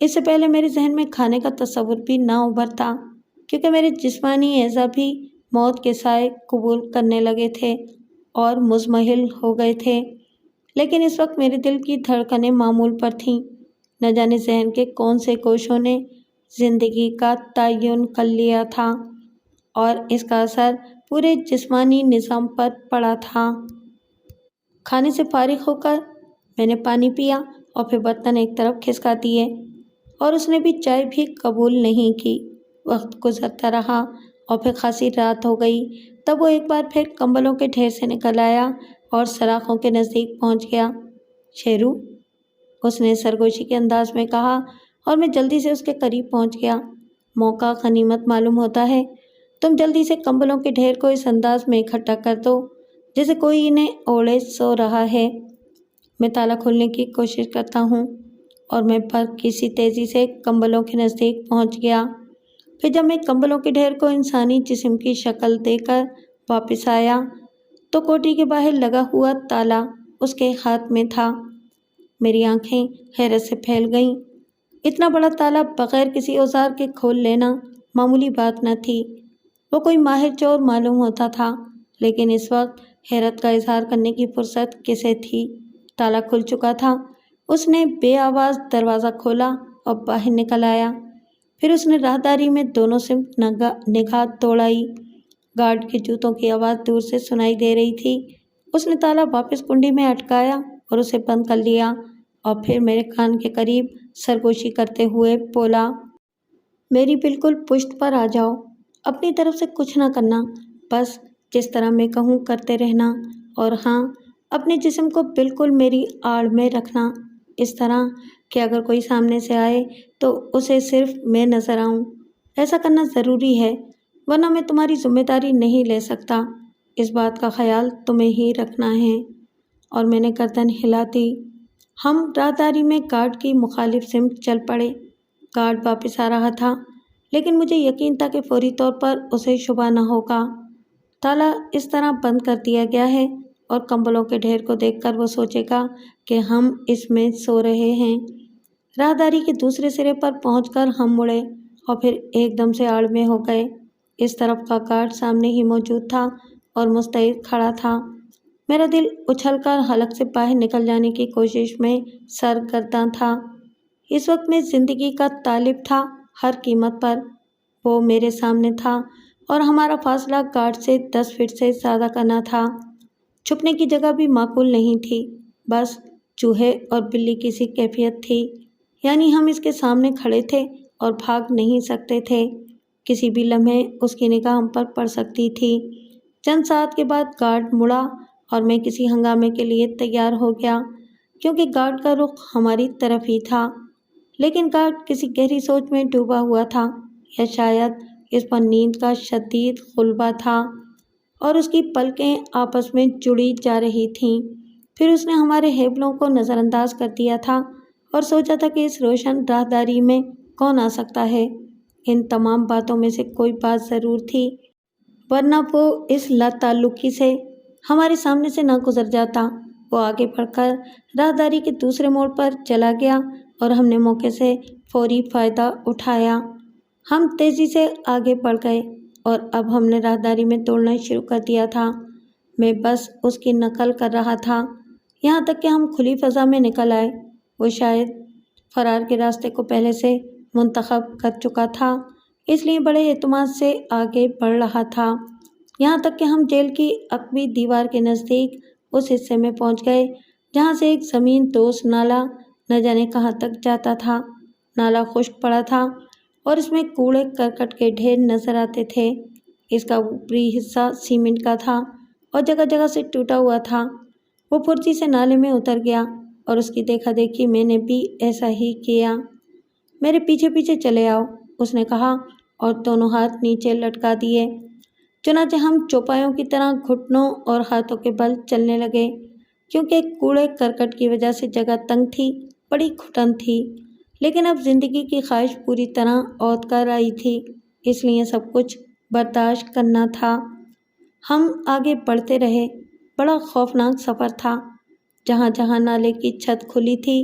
اس سے پہلے میرے ذہن میں کھانے کا تصور بھی نہ ابھرتا، کیونکہ میرے جسمانی اعضاء بھی موت کے سائے قبول کرنے لگے تھے اور مزمحل ہو گئے تھے۔ لیکن اس وقت میرے دل کی دھڑکنیں معمول پر تھیں۔ نہ جانے ذہن کے کون سے کوشوں نے زندگی کا تعین کر لیا تھا اور اس کا اثر پورے جسمانی نظام پر پڑا تھا۔ کھانے سے فارغ ہو کر میں نے پانی پیا اور پھر برتن ایک طرف کھسکا دیے، اور اس نے بھی چائے بھی قبول نہیں کی۔ وقت گزرتا رہا اور پھر خاصی رات ہو گئی۔ تب وہ ایک بار پھر کمبلوں کے ڈھیر سے نکل آیا اور سلاخوں کے نزدیک پہنچ گیا۔ شیرو، اس نے سرگوشی کے انداز میں کہا، اور میں جلدی سے اس کے قریب پہنچ گیا۔ موقع غنیمت معلوم ہوتا ہے۔ تم جلدی سے کمبلوں کے ڈھیر کو اس انداز میں اکٹھا کر دو جیسے کوئی انہیں اوڑھے سو رہا ہے۔ میں تالا کھولنے کی کوشش کرتا ہوں اور میں پر کسی تیزی سے کمبلوں کے نزدیک پہنچ گیا۔ پھر جب میں کمبلوں کے ڈھیر کو انسانی جسم کی شکل دے کر واپس آیا تو کوٹری کے باہر لگا ہوا تالا اس کے ہاتھ میں تھا۔ میری آنکھیں حیرت سے پھیل گئیں۔ اتنا بڑا تالا بغیر کسی اوزار کے کھول لینا معمولی بات نہ تھی۔ وہ کوئی ماہر چور معلوم ہوتا تھا، لیکن اس وقت حیرت کا اظہار کرنے کی فرصت کسے تھی؟ تالا کھل چکا تھا۔ اس نے بے آواز دروازہ کھولا اور باہر نکل آیا۔ پھر اس نے راہداری میں دونوں سمت نگاہ دوڑائی۔ گارڈ کے جوتوں کی آواز دور سے سنائی دے رہی تھی۔ اس نے تالا واپس کنڈی میں اٹکایا اور اسے بند کر لیا، اور پھر میرے کان کے قریب سرگوشی کرتے ہوئے بولا، میری بالکل پشت پر آ جاؤ۔ اپنی طرف سے کچھ نہ کرنا، بس جس طرح میں کہوں کرتے رہنا، اور ہاں، اپنے جسم کو بالکل میری آڑ میں رکھنا، اس طرح کہ اگر کوئی سامنے سے آئے تو اسے صرف میں نظر آؤں۔ ایسا کرنا ضروری ہے، ورنہ میں تمہاری ذمہ داری نہیں لے سکتا۔ اس بات کا خیال تمہیں ہی رکھنا ہے۔ اور میں نے گردن ہلا دی۔ ہم راہداری میں گارڈ کی مخالف سمت چل پڑے۔ گارڈ واپس آ رہا تھا، لیکن مجھے یقین تھا کہ فوری طور پر اسے شبہ نہ ہوگا۔ تالا اس طرح بند کر دیا گیا ہے اور کمبلوں کے ڈھیر کو دیکھ کر وہ سوچے گا کہ ہم اس میں سو رہے ہیں۔ راہداری کے دوسرے سرے پر پہنچ کر ہم مڑے اور پھر ایک دم سے آڑ میں ہو گئے۔ اس طرف کا گارڈ سامنے ہی موجود تھا اور مستعد کھڑا تھا۔ میرا دل اچھل کر حلق سے باہر نکل جانے کی کوشش میں سرگرداں تھا۔ اس وقت میں زندگی کا طالب تھا، ہر قیمت پر۔ وہ میرے سامنے تھا اور ہمارا فاصلہ گارڈ سے 10 فٹ سے زیادہ کا نہ تھا۔ چھپنے کی جگہ بھی معقول نہیں تھی، بس چوہے اور بلی کی سی کیفیت تھی، یعنی ہم اس کے سامنے کھڑے تھے اور بھاگ نہیں سکتے تھے۔ کسی بھی لمحے اس کی نگاہ ہم پر پڑ سکتی تھی۔ چند ساعت کے بعد گارڈ مڑا اور میں کسی ہنگامے کے لیے تیار ہو گیا، کیونکہ گارڈ کا رخ ہماری طرف ہی تھا۔ لیکن گارڈ کسی گہری سوچ میں ڈوبا ہوا تھا، یا شاید اس پر نیند کا شدید غلبہ تھا، اور اس کی پلکیں آپس میں جڑی جا رہی تھیں۔ پھر اس نے ہمارے ہیبلوں کو نظر انداز کر دیا تھا اور سوچا تھا کہ اس روشن راہداری میں کون آ سکتا ہے۔ ان تمام باتوں میں سے کوئی بات ضرور تھی، ورنہ وہ اس لاتعلقی سے ہمارے سامنے سے نہ گزر جاتا۔ وہ آگے بڑھ کر راہداری کے دوسرے موڑ پر چلا گیا اور ہم نے موقع سے فوری فائدہ اٹھایا۔ ہم تیزی سے آگے بڑھ گئے اور اب ہم نے راہداری میں دوڑنا شروع کر دیا تھا۔ میں بس اس کی نقل کر رہا تھا، یہاں تک کہ ہم کھلی فضا میں نکل آئے۔ وہ شاید فرار کے راستے کو پہلے سے منتخب کر چکا تھا، اس لیے بڑے اعتماد سے آگے بڑھ رہا تھا، یہاں تک کہ ہم جیل کی عقبی دیوار کے نزدیک اس حصے میں پہنچ گئے جہاں سے ایک زمین دوز نالا نہ جانے کہاں تک جاتا تھا۔ نالا خشک پڑا تھا اور اس میں کوڑے کرکٹ کے ڈھیر نظر آتے تھے۔ اس کا اوپری حصہ سیمنٹ کا تھا اور جگہ جگہ سے ٹوٹا ہوا تھا۔ وہ پھرتی سے نالے میں اتر گیا اور اس کی دیکھا دیکھی میں نے بھی ایسا ہی کیا۔ میرے پیچھے پیچھے چلے آؤ، اس نے کہا اور دونوں ہاتھ نیچے لٹکا دیے۔ چنانچہ ہم چوپایوں کی طرح گھٹنوں اور ہاتھوں کے بل چلنے لگے، کیونکہ کوڑے کرکٹ کی وجہ سے جگہ تنگ تھی، بڑی گھٹن تھی، لیکن اب زندگی کی خواہش پوری طرح عود کر آئی تھی، اس لیے سب کچھ برداشت کرنا تھا۔ ہم آگے بڑھتے رہے۔ بڑا خوفناک سفر تھا۔ جہاں جہاں نالے کی چھت کھلی تھی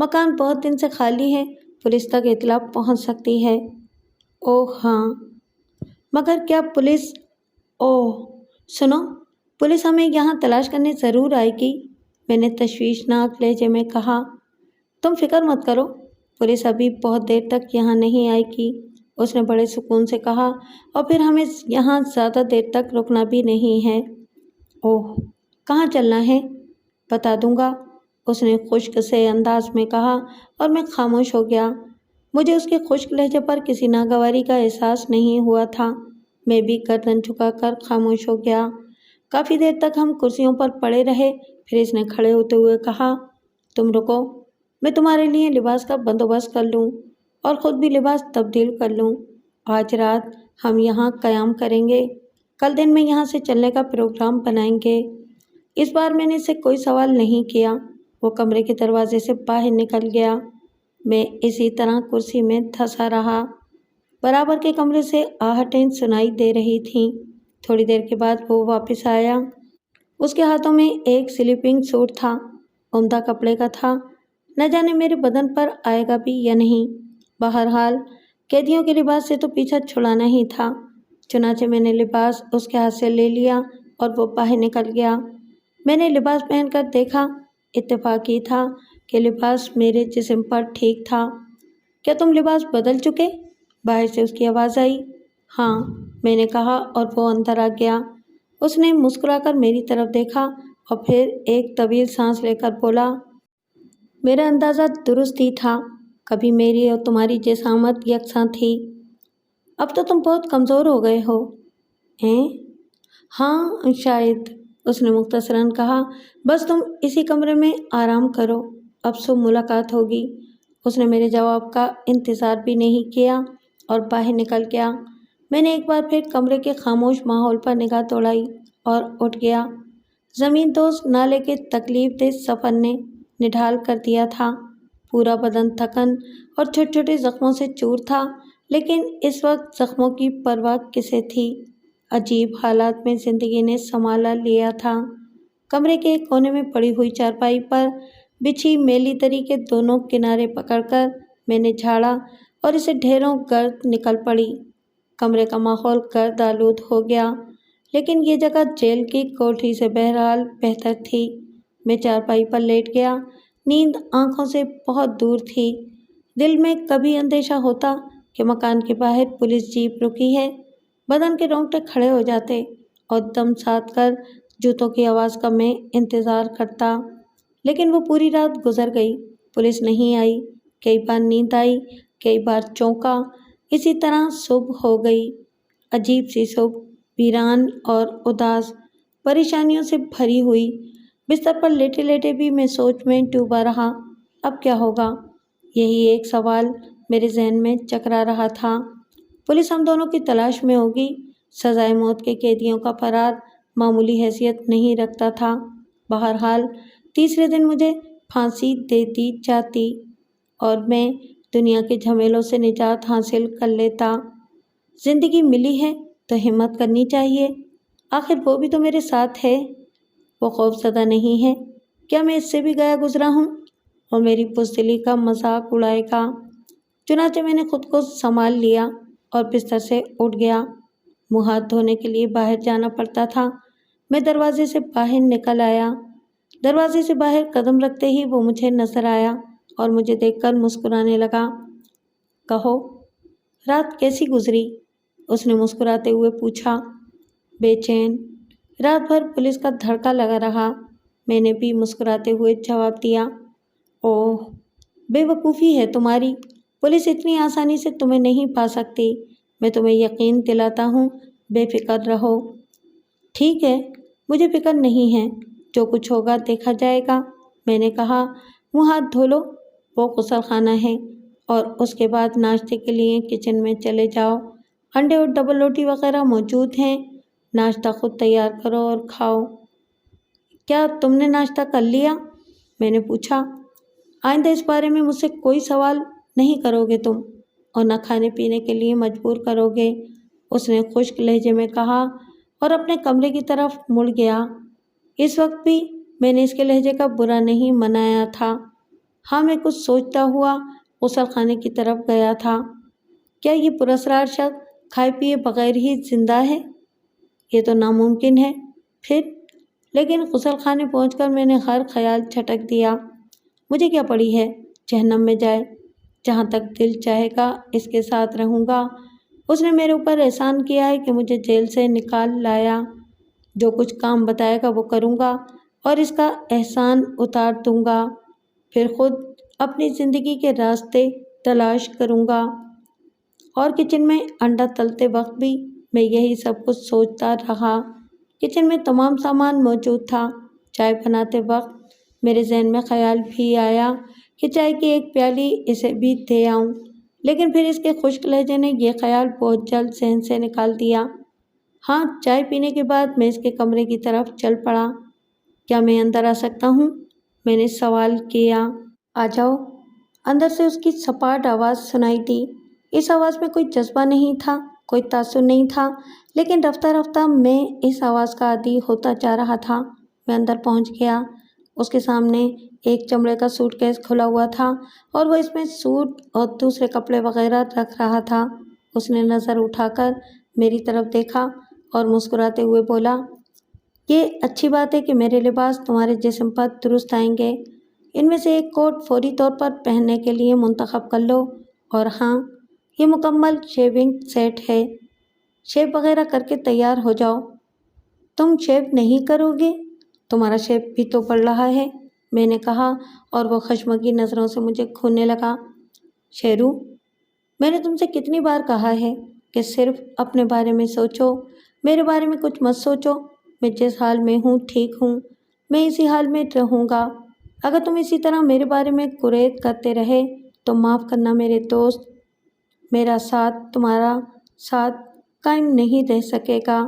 مکان بہت دن سے خالی ہے، پولیس تک اطلاع پہنچ سکتی ہے۔ اوہ ہاں، مگر کیا پولیس؟ اوہ سنو، پولیس ہمیں یہاں تلاش کرنے ضرور آئے گی، میں نے تشویشناک لہجے میں کہا۔ تم فکر مت کرو، پولیس ابھی بہت دیر تک یہاں نہیں آئے گی، اس نے بڑے سکون سے کہا، اور پھر ہمیں یہاں زیادہ دیر تک رکنا بھی نہیں ہے۔ اوہ، کہاں چلنا ہے؟ بتا دوں گا، اس نے خشک سے انداز میں کہا، اور میں خاموش ہو گیا۔ مجھے اس کے خشک لہجے پر کسی ناگواری کا احساس نہیں ہوا تھا۔ میں بھی گردن جھکا کر خاموش ہو گیا۔ کافی دیر تک ہم کرسیوں پر پڑے رہے، پھر اس نے کھڑے ہوتے ہوئے کہا، تم رکو، میں تمہارے لیے لباس کا بندوبست کر لوں اور خود بھی لباس تبدیل کر لوں۔ آج رات ہم یہاں قیام کریں گے، کل دن میں یہاں سے چلنے کا پروگرام بنائیں گے۔ اس بار میں نے اسے کوئی سوال نہیں کیا، وہ کمرے کے دروازے سے باہر نکل گیا۔ میں اسی طرح کرسی میں دھنسا رہا۔ برابر کے کمرے سے آہٹیں سنائی دے رہی تھیں۔ تھوڑی دیر کے بعد وہ واپس آیا۔ اس کے ہاتھوں میں ایک سلیپنگ سوٹ تھا، عمدہ کپڑے کا تھا، نہ جانے میرے بدن پر آئے گا بھی یا نہیں۔ بہرحال قیدیوں کے لباس سے تو پیچھا چھڑانا ہی تھا، چنانچہ میں نے لباس اس کے ہاتھ سے لے لیا اور وہ باہر نکل گیا۔ میں نے لباس پہن کر دیکھا، اتفاق ہی تھا کہ لباس میرے جسم پر ٹھیک تھا۔ کیا تم لباس بدل چکے؟ باہر سے اس کی آواز آئی۔ ہاں، میں نے کہا، اور وہ اندر آ گیا۔ اس نے مسکرا کر میری طرف دیکھا اور پھر ایک طویل سانس لے کر بولا، میرا اندازہ درست ہی تھا، کبھی میری اور تمہاری جسامت یکساں تھی۔ اب تو تم بہت کمزور ہو گئے ہو۔ ہاں شاید، اس نے مختصراً کہا، بس تم اسی کمرے میں آرام کرو، اب صبح ملاقات ہوگی۔ اس نے میرے جواب کا انتظار بھی نہیں کیا اور باہر نکل گیا۔ میں نے ایک بار پھر کمرے کے خاموش ماحول پر نگاہ دوڑائی اور اٹھ گیا۔ زمین دوز نالے کے تکلیف دہ سفر نے نڈھال کر دیا تھا، پورا بدن تھکن اور چھوٹے چھوٹے زخموں سے چور تھا، لیکن اس وقت زخموں کی پرواہ کسے تھی؟ عجیب حالات میں زندگی نے سنبھالا لیا تھا۔ کمرے کے ایک کونے میں پڑی ہوئی چارپائی پر بچھی میلی دری کے دونوں کنارے پکڑ کر میں نے جھاڑا اور اسے ڈھیروں گرد نکل پڑی۔ کمرے کا ماحول گرد آلود ہو گیا، لیکن یہ جگہ جیل کی کوٹری سے بہرحال بہتر تھی۔ میں چارپائی پر لیٹ گیا، نیند آنکھوں سے بہت دور تھی۔ دل میں کبھی اندیشہ ہوتا کہ مکان کے باہر پولیس جیپ رکی ہے، بدن کے رونگٹے کھڑے ہو جاتے اور دم ساتھ کر جوتوں کی آواز کا میں انتظار کرتا، لیکن وہ پوری رات گزر گئی، پولیس نہیں آئی۔ کئی بار نیند آئی، کئی بار چونکا، اسی طرح صبح ہو گئی، عجیب سی صبح، ویران اور اداس، پریشانیوں سے بھری ہوئی۔ بستر پر لیٹے لیٹے بھی میں سوچ میں ڈوبا رہا، اب کیا ہوگا؟ یہی ایک سوال میرے ذہن میں چکرا رہا تھا۔ پولیس ہم دونوں کی تلاش میں ہوگی۔ سزائے موت کے قیدیوں کا فرار معمولی حیثیت نہیں رکھتا تھا۔ بہرحال تیسرے دن مجھے پھانسی دے دی جاتی اور میں دنیا کے جھمیلوں سے نجات حاصل کر لیتا۔ زندگی ملی ہے تو ہمت کرنی چاہیے، آخر وہ بھی تو میرے ساتھ ہے۔ وہ خوف زدہ نہیں ہے، کیا میں اس سے بھی گیا گزرا ہوں اور میری بزدلی کا مذاق اڑائے گا؟ چنانچہ میں نے خود کو سنبھال لیا اور بستر سے اٹھ گیا۔ منہ ہاتھ دھونے کے لیے باہر جانا پڑتا تھا۔ میں دروازے سے باہر نکل آیا۔ دروازے سے باہر قدم رکھتے ہی وہ مجھے نظر آیا اور مجھے دیکھ کر مسکرانے لگا۔ کہو، رات کیسی گزری؟ اس نے مسکراتے ہوئے پوچھا۔ بے چین، رات بھر پولیس کا دھڑکا لگا رہا، میں نے بھی مسکراتے ہوئے جواب دیا۔ اوہ، بے وقوفی ہے تمہاری، پولیس اتنی آسانی سے تمہیں نہیں پا سکتی، میں تمہیں یقین دلاتا ہوں، بے فکر رہو۔ ٹھیک ہے، مجھے فکر نہیں ہے، جو کچھ ہوگا دیکھا جائے گا، میں نے کہا۔ منہ ہاتھ دھو لو، وہ غسل خانہ ہے، اور اس کے بعد ناشتے کے لیے کچن میں چلے جاؤ، انڈے اور ڈبل روٹی وغیرہ موجود ہیں، ناشتہ خود تیار کرو اور کھاؤ۔ کیا تم نے ناشتہ کر لیا؟ میں نے پوچھا۔ آئندہ اس بارے میں مجھ سے کوئی سوال نہیں کرو گے تم، اور نہ کھانے پینے کے لیے مجبور کرو گے، اس نے خشک لہجے میں کہا اور اپنے کمرے کی طرف مڑ گیا۔ اس وقت بھی میں نے اس کے لہجے کا برا نہیں منایا تھا۔ ہاں، میں کچھ سوچتا ہوا غسل خانے کی طرف گیا تھا۔ کیا یہ پراسرار شخص کھائے پیے بغیر ہی زندہ ہے؟ یہ تو ناممکن ہے۔ پھر لیکن غسل خانے پہنچ کر میں نے ہر خیال چھٹک دیا۔ مجھے کیا پڑی ہے، جہنم میں جائے، جہاں تک دل چاہے گا اس کے ساتھ رہوں گا۔ اس نے میرے اوپر احسان کیا ہے کہ مجھے جیل سے نکال لایا۔ جو کچھ کام بتائے گا وہ کروں گا اور اس کا احسان اتار دوں گا، پھر خود اپنی زندگی کے راستے تلاش کروں گا۔ اور کچن میں انڈا تلتے وقت بھی میں یہی سب کچھ سوچتا رہا۔ کچن میں تمام سامان موجود تھا۔ چائے بناتے وقت میرے ذہن میں خیال بھی آیا کہ چائے کی ایک پیالی اسے بھی دے آؤں، لیکن پھر اس کے خشک لہجے نے یہ خیال بہت جلد ذہن سے نکال دیا۔ ہاں، چائے پینے کے بعد میں اس کے کمرے کی طرف چل پڑا۔ کیا میں اندر آ سکتا ہوں؟ میں نے سوال کیا۔ آ جاؤ۔ اندر سے اس کی سپاٹ آواز سنائی دی۔ اس آواز میں کوئی جذبہ نہیں تھا، کوئی تاثر نہیں تھا، لیکن رفتہ رفتہ میں اس آواز کا عادی ہوتا جا رہا تھا۔ میں اندر پہنچ گیا۔ اس کے سامنے ایک چمڑے کا سوٹ کیس کھلا ہوا تھا اور وہ اس میں سوٹ اور دوسرے کپڑے وغیرہ رکھ رہا تھا۔ اس نے نظر اٹھا کر میری طرف دیکھا اور مسکراتے ہوئے بولا، یہ اچھی بات ہے کہ میرے لباس تمہارے جسم پر درست آئیں گے۔ ان میں سے ایک کوٹ فوری طور پر پہننے کے لیے منتخب کر لو، اور ہاں، یہ مکمل شیونگ سیٹ ہے۔ شیو وغیرہ کر کے تیار ہو جاؤ۔ تم شیو نہیں کرو گے؟ تمہارا شیو بھی تو پڑ رہا ہے، میں نے کہا، اور وہ خشمگین نظروں سے مجھے گھورنے لگا۔ شیرو، میں نے تم سے کتنی بار کہا ہے کہ صرف اپنے بارے میں سوچو، میرے بارے میں کچھ مت سوچو۔ میں جس حال میں ہوں ٹھیک ہوں، میں اسی حال میں رہوں گا۔ اگر تم اسی طرح میرے بارے میں گریز کرتے رہے تو معاف کرنا میرے دوست، میرا ساتھ تمہارا ساتھ قائم نہیں رہ سکے گا۔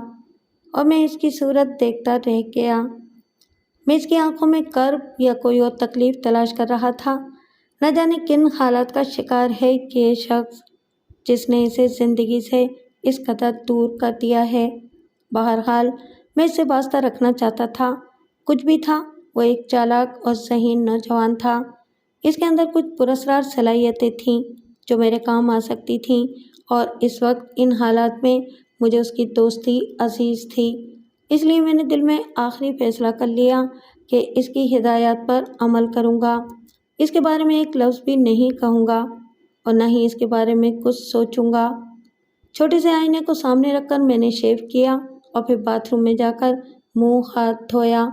اور میں اس کی صورت دیکھتا رہ گیا۔ میں اس کی آنکھوں میں کرب یا کوئی اور تکلیف تلاش کر رہا تھا۔ نہ جانے کن حالات کا شکار ہے یہ شخص جس نے اسے زندگی سے اس قدر دور کر دیا ہے۔ بہرحال میں اس سے واسطہ رکھنا چاہتا تھا۔ کچھ بھی تھا، وہ ایک چالاک اور ذہین نوجوان تھا۔ اس کے اندر کچھ پراسرار صلاحیتیں تھیں جو میرے کام آ سکتی تھیں، اور اس وقت ان حالات میں مجھے اس کی دوستی عزیز تھی۔ اس لیے میں نے دل میں آخری فیصلہ کر لیا کہ اس کی ہدایات پر عمل کروں گا۔ اس کے بارے میں ایک لفظ بھی نہیں کہوں گا اور نہ ہی اس کے بارے میں کچھ سوچوں گا۔ چھوٹے سے آئینے کو سامنے رکھ کر میں نے شیو کیا اور پھر باتھ روم میں جا کر منہ ہاتھ دھویا،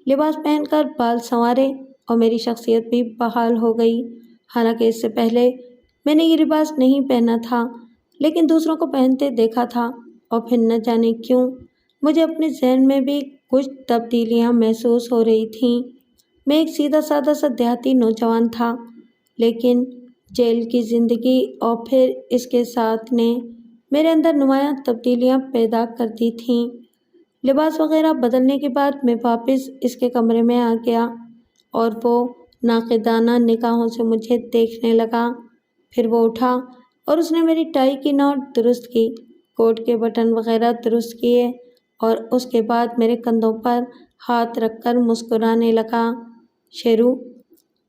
لباس پہن کر بال سنوارے، اور میری شخصیت بھی بحال ہو گئی۔ حالانکہ اس سے پہلے میں نے یہ لباس نہیں پہنا تھا، لیکن دوسروں کو پہنتے دیکھا تھا، اور پھر نہ جانے کیوں مجھے اپنے ذہن میں بھی کچھ تبدیلیاں محسوس ہو رہی تھیں۔ میں ایک سیدھا سادہ سا دیہاتی نوجوان تھا، لیکن جیل کی زندگی اور پھر اس کے ساتھ نے میرے اندر نمایاں تبدیلیاں پیدا کر دی تھیں۔ لباس وغیرہ بدلنے کے بعد میں واپس اس کے کمرے میں آ گیا اور وہ ناقدانہ نگاہوں سے مجھے دیکھنے لگا۔ پھر وہ اٹھا اور اس نے میری ٹائی کی نوٹ درست کی، کوٹ کے بٹن وغیرہ درست کیے، اور اس کے بعد میرے کندھوں پر ہاتھ رکھ کر مسکرانے لگا۔ شیرو،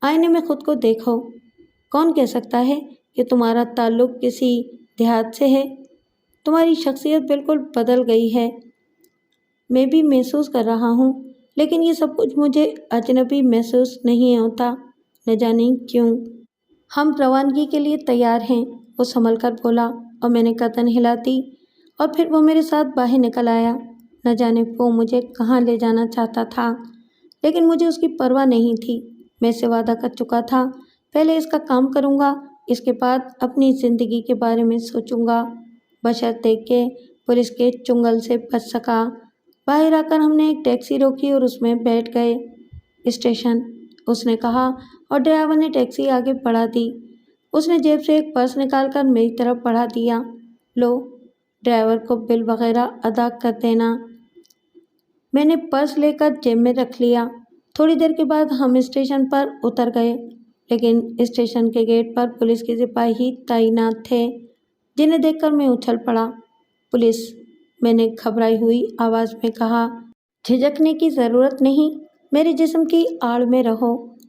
آئینے میں خود کو دیکھو۔ کون کہہ سکتا ہے کہ تمہارا تعلق کسی دیہات سے ہے؟ تمہاری شخصیت بالکل بدل گئی ہے۔ میں بھی محسوس کر رہا ہوں، لیکن یہ سب کچھ مجھے اجنبی محسوس نہیں ہوتا، نہ جانے کیوں۔ ہم روانگی کے لیے تیار ہیں، وہ سنبھل کر بولا، اور میں نے گردن ہلا دی، اور پھر وہ میرے ساتھ باہر نکل آیا۔ نہ جانے وہ مجھے کہاں لے جانا چاہتا تھا، لیکن مجھے اس کی پرواہ نہیں تھی۔ میں اسے وعدہ کر چکا تھا، پہلے اس کا کام کروں گا، اس کے بعد اپنی زندگی کے بارے میں سوچوں گا، بشرطے کہ پولیس کے چنگل سے بچ سکا۔ باہر آ کر ہم نے ایک ٹیکسی روکی اور اس میں بیٹھ گئے۔ اسٹیشن، اس نے کہا، اور ڈرائیور نے ٹیکسی آگے بڑھا دی۔ اس نے جیب سے ایک پرس نکال کر میری طرف بڑھا دیا۔ لو، ڈرائیور کو بل وغیرہ ادا کر دینا۔ میں نے پرس لے کر جیب میں رکھ لیا۔ تھوڑی دیر کے بعد ہم اسٹیشن پر اتر گئے، لیکن اسٹیشن کے گیٹ پر پولیس کے سپاہی تعینات تھے، جنہیں دیکھ کر میں اچھل پڑا۔ پولیس، میں نے گھبرائی ہوئی آواز میں کہا۔ جھجکنے کی ضرورت نہیں، میرے جسم کی آڑ میں رہو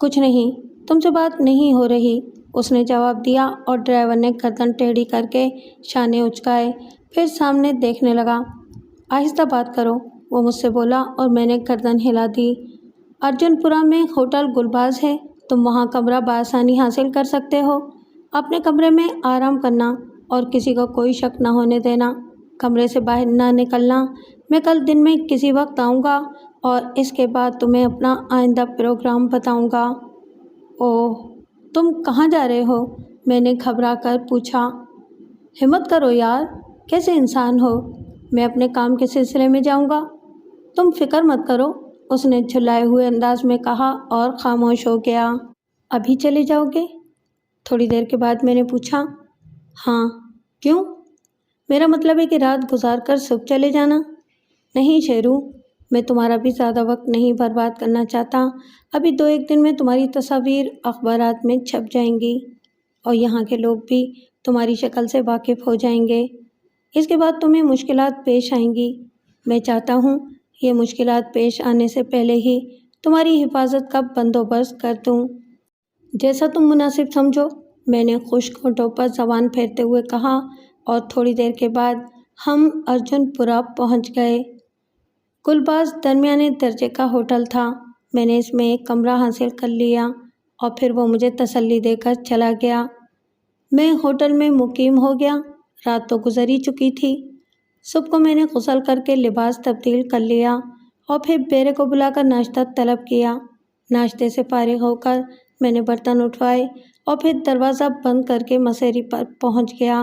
کچھ نہیں، تم سے بات نہیں ہو رہی، اس نے جواب دیا اور ڈرائیور نے گردن ٹیڑھی کر کے شانے اچکائے، پھر سامنے دیکھنے لگا۔ آہستہ بات کرو، وہ مجھ سے بولا اور میں نے گردن ہلا دی۔ ارجن پورہ میں ہوٹل گلباز ہے، تم وہاں کمرہ بآسانی حاصل کر سکتے ہو۔ اپنے کمرے میں آرام کرنا اور کسی کو کوئی شک نہ ہونے دینا، کمرے سے باہر نہ نکلنا۔ میں کل دن میں کسی وقت آؤں گا اور اس کے بعد تمہیں اپنا آئندہ پروگرام بتاؤں گا۔ اوہ، تم کہاں جا رہے ہو؟ میں نے گھبرا کر پوچھا۔ ہمت کرو یار، کیسے انسان ہو؟ میں اپنے کام کے سلسلے میں جاؤں گا۔ تم فکر مت کرو، اس نے جھلائے ہوئے انداز میں کہا اور خاموش ہو گیا۔ ابھی چلے جاؤ گے؟ تھوڑی دیر کے بعد میں نے پوچھا۔ ہاں، کیوں؟ میرا مطلب ہے کہ رات گزار کر صبح چلے جانا۔ نہیں شیرو، میں تمہارا بھی زیادہ وقت نہیں برباد کرنا چاہتا۔ ابھی 2-1 دن میں تمہاری تصاویر اخبارات میں چھپ جائیں گی اور یہاں کے لوگ بھی تمہاری شکل سے واقف ہو جائیں گے۔ اس کے بعد تمہیں مشکلات پیش آئیں گی۔ میں چاہتا ہوں یہ مشکلات پیش آنے سے پہلے ہی تمہاری حفاظت کا بندوبست کر دوں۔ جیسا تم مناسب سمجھو، میں نے خشک ہونٹوں پر زبان پھیرتے ہوئے کہا، اور تھوڑی دیر کے بعد ہم ارجن پورہ پہنچ گئے۔ گلباز درمیانے درجے کا ہوٹل تھا۔ میں نے اس میں ایک کمرہ حاصل کر لیا اور پھر وہ مجھے تسلی دے کر چلا گیا۔ میں ہوٹل میں مقیم ہو گیا۔ رات تو گزر ہی چکی تھی۔ صبح کو میں نے غسل کر کے لباس تبدیل کر لیا اور پھر بیرے کو بلا کر ناشتہ طلب کیا۔ ناشتے سے فارغ ہو کر میں نے برتن اٹھوائے اور پھر دروازہ بند کر کے مسیری پر پہنچ گیا۔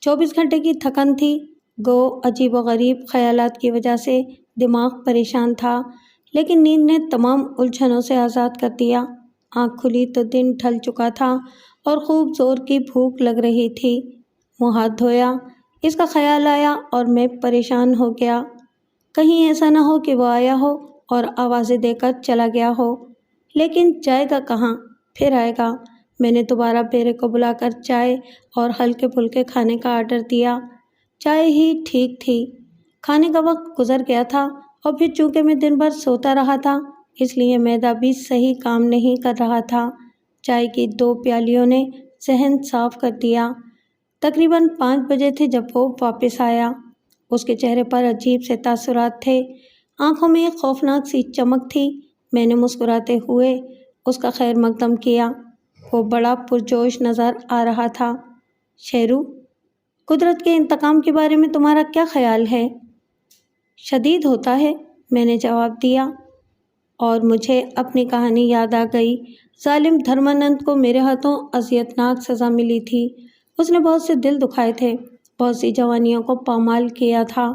24 گھنٹے کی تھکن تھی، گو عجیب و غریب خیالات کی وجہ سے دماغ پریشان تھا، لیکن نیند نے تمام الجھنوں سے آزاد کر دیا۔ آنکھ کھلی تو دن ڈھل چکا تھا اور خوب زور کی بھوک لگ رہی تھی۔ منہ ہاتھ دھویا، اس کا خیال آیا اور میں پریشان ہو گیا، کہیں ایسا نہ ہو کہ وہ آیا ہو اور آوازیں دے کر چلا گیا ہو۔ لیکن جائے گا کہاں؟ پھر آئے گا۔ میں نے دوبارہ بیرے کو بلا کر چائے اور ہلکے پھلکے کھانے کا آرڈر دیا۔ چائے ہی ٹھیک تھی۔ کھانے کا وقت گزر گیا تھا اور پھر چونکہ میں دن بھر سوتا رہا تھا، اس لیے معدہ بھی صحیح کام نہیں کر رہا تھا۔ چائے کی 2 پیالیوں نے ذہن صاف کر دیا۔ تقریباً 5 بجے تھے جب وہ واپس آیا۔ اس کے چہرے پر عجیب سے تاثرات تھے، آنکھوں میں ایک خوفناک سی چمک تھی۔ میں نے مسکراتے ہوئے اس کا خیر مقدم کیا۔ وہ بڑا پرجوش نظر آ رہا تھا۔ شیرو، قدرت کے انتقام کے بارے میں تمہارا کیا خیال ہے؟ شدید ہوتا ہے، میں نے جواب دیا، اور مجھے اپنی کہانی یاد آ گئی۔ ظالم دھرمانند کو میرے ہاتھوں اذیتناک سزا ملی تھی۔ اس نے بہت سے دل دکھائے تھے، بہت سی جوانیوں کو پامال کیا تھا۔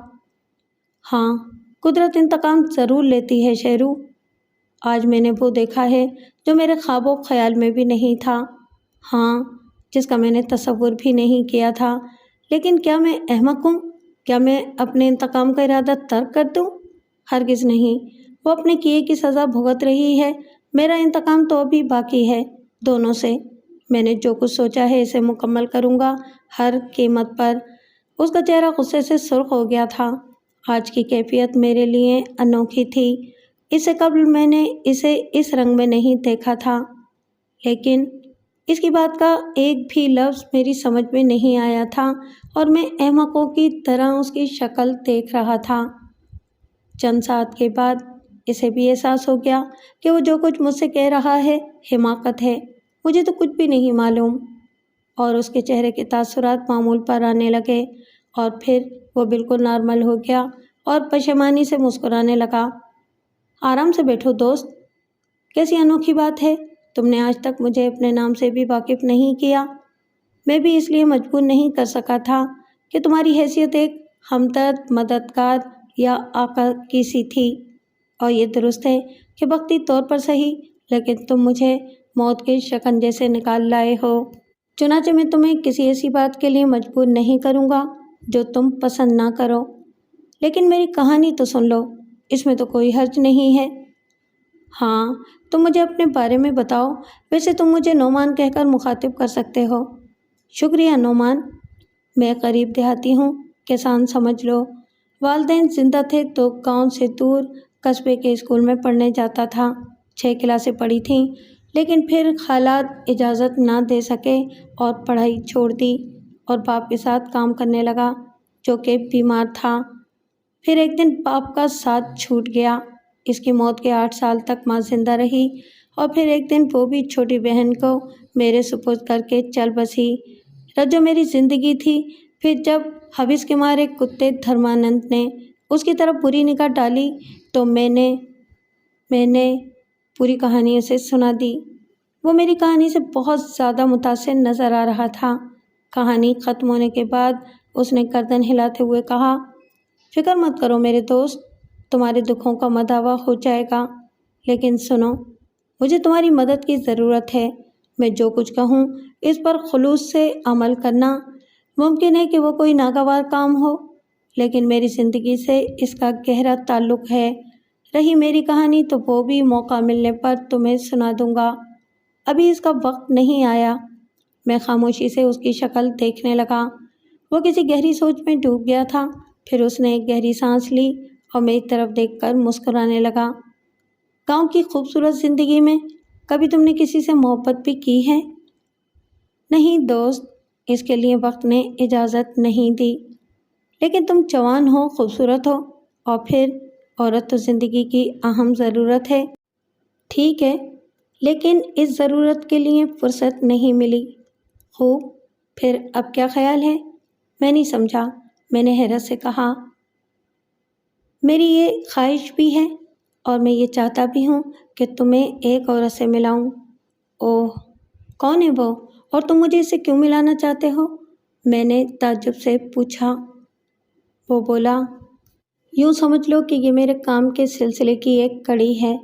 ہاں، قدرت انتقام ضرور لیتی ہے شیرو۔ آج میں نے وہ دیکھا ہے جو میرے خواب و خیال میں بھی نہیں تھا۔ ہاں، جس کا میں نے تصور بھی نہیں کیا تھا۔ لیکن کیا میں احمق ہوں؟ کیا میں اپنے انتقام کا ارادہ ترک کر دوں؟ ہرگز نہیں۔ وہ اپنے کیے کی سزا بھگت رہی ہے، میرا انتقام تو ابھی باقی ہے، دونوں سے۔ میں نے جو کچھ سوچا ہے اسے مکمل کروں گا، ہر قیمت پر۔ اس کا چہرہ غصے سے سرخ ہو گیا تھا۔ آج کی کیفیت میرے لیے انوکھی تھی۔ اس سے قبل میں نے اسے اس رنگ میں نہیں دیکھا تھا، لیکن اس کی بات کا ایک بھی لفظ میری سمجھ میں نہیں آیا تھا اور میں احمقوں کی طرح اس کی شکل دیکھ رہا تھا۔ چند ساعت کے بعد اسے بھی احساس ہو گیا کہ وہ جو کچھ مجھ سے کہہ رہا ہے حماقت ہے، مجھے تو کچھ بھی نہیں معلوم، اور اس کے چہرے کے تاثرات معمول پر آنے لگے، اور پھر وہ بالکل نارمل ہو گیا اور پشیمانی سے مسکرانے لگا۔ آرام سے بیٹھو دوست، کیسی انوکھی بات ہے، تم نے آج تک مجھے اپنے نام سے بھی واقف نہیں کیا۔ میں بھی اس لیے مجبور نہیں کر سکا تھا کہ تمہاری حیثیت ایک ہمدرد، مددگار یا آقا کی سی تھی، اور یہ درست ہے کہ وقتی طور پر صحیح، لیکن تم مجھے موت کے شکنجے سے نکال لائے ہو۔ چنانچہ میں تمہیں کسی ایسی بات کے لیے مجبور نہیں کروں گا جو تم پسند نہ کرو، لیکن میری کہانی تو سن لو، اس میں تو کوئی حرج نہیں ہے۔ ہاں، تم مجھے اپنے بارے میں بتاؤ، ویسے تم مجھے نعمان کہہ کر مخاطب کر سکتے ہو۔ شکریہ نعمان، میں غریب دیہاتی ہوں، کسان سمجھ لو۔ والدین زندہ تھے تو گاؤں سے دور قصبے کے اسکول میں پڑھنے جاتا تھا۔ 6 کلاسیں پڑھی تھیں، لیکن پھر حالات اجازت نہ دے سکے اور پڑھائی چھوڑ دی اور باپ کے ساتھ کام کرنے لگا جو کہ بیمار تھا۔ پھر ایک دن باپ کا ساتھ چھوٹ گیا۔ اس کی موت کے 8 سال تک ماں زندہ رہی اور پھر ایک دن وہ بھی چھوٹی بہن کو میرے سپرد کر کے چل بسی۔ رجو میری زندگی تھی۔ پھر جب حوث کے مارے کتے دھرمانند نے اس کی طرف بری نگاہ ڈالی تو میں نے پوری کہانی اسے سنا دی۔ وہ میری کہانی سے بہت زیادہ متاثر نظر آ رہا تھا۔ کہانی ختم ہونے کے بعد اس نے گردن ہلاتے ہوئے کہا، فکر مت کرو میرے دوست، تمہارے دکھوں کا مداوع ہو جائے گا، لیکن سنو، مجھے تمہاری مدد کی ضرورت ہے۔ میں جو کچھ کہوں اس پر خلوص سے عمل کرنا۔ ممکن ہے کہ وہ کوئی ناگوار کام ہو، لیکن میری زندگی سے اس کا گہرا تعلق ہے۔ رہی میری کہانی تو وہ بھی موقع ملنے پر تمہیں سنا دوں گا، ابھی اس کا وقت نہیں آیا۔ میں خاموشی سے اس کی شکل دیکھنے لگا۔ وہ کسی گہری سوچ میں ڈوب گیا تھا۔ پھر اس نے ایک گہری سانس لی اور میری طرف دیکھ کر مسکرانے لگا۔ گاؤں کی خوبصورت زندگی میں کبھی تم نے کسی سے محبت بھی کی ہے؟ نہیں دوست، اس کے لیے وقت نے اجازت نہیں دی، لیکن تم جوان ہو، خوبصورت ہو، اور پھر عورت تو زندگی کی اہم ضرورت ہے۔ ٹھیک ہے، لیکن اس ضرورت کے لیے فرصت نہیں ملی۔ خوب، پھر اب کیا خیال ہے؟ میں نہیں سمجھا۔ میں نے حیرت سے کہا، میری یہ خواہش بھی ہے اور میں یہ چاہتا بھی ہوں کہ تمہیں ایک عورت سے ملاؤں۔ اوہ، کون ہے وہ، اور تم مجھے اس سے کیوں ملانا چاہتے ہو؟ میں نے تعجب سے پوچھا۔ وہ بولا، یوں سمجھ لو کہ یہ میرے کام کے سلسلے کی ایک کڑی ہے۔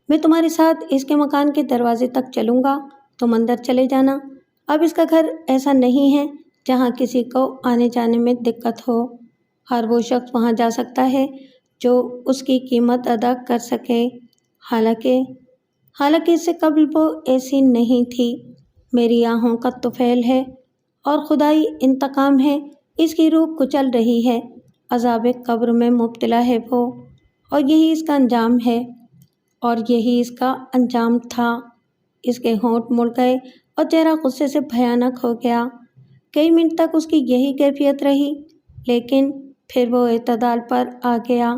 میں تمہارے ساتھ اس کے مکان کے دروازے تک چلوں گا، تم اندر چلے جانا۔ اب اس کا گھر ایسا نہیں ہے جہاں کسی کو آنے جانے میں دقت ہو۔ ہر وہ شخص وہاں جا سکتا ہے جو اس کی قیمت ادا کر سکے۔ حالانکہ اس سے قبل وہ ایسی نہیں تھی۔ میری آہوں کا طفیل ہے اور خدائی انتقام ہے۔ اس کی روح کچل رہی ہے، عذاب قبر میں مبتلا ہے وہ، اور یہی اس کا انجام ہے، اور یہی اس کا انجام تھا۔ اس کے ہونٹ مڑ گئے اور چہرہ غصے سے بھیانک ہو گیا۔ کئی منٹ تک اس کی یہی کیفیت رہی، لیکن پھر وہ اعتدال پر آ گیا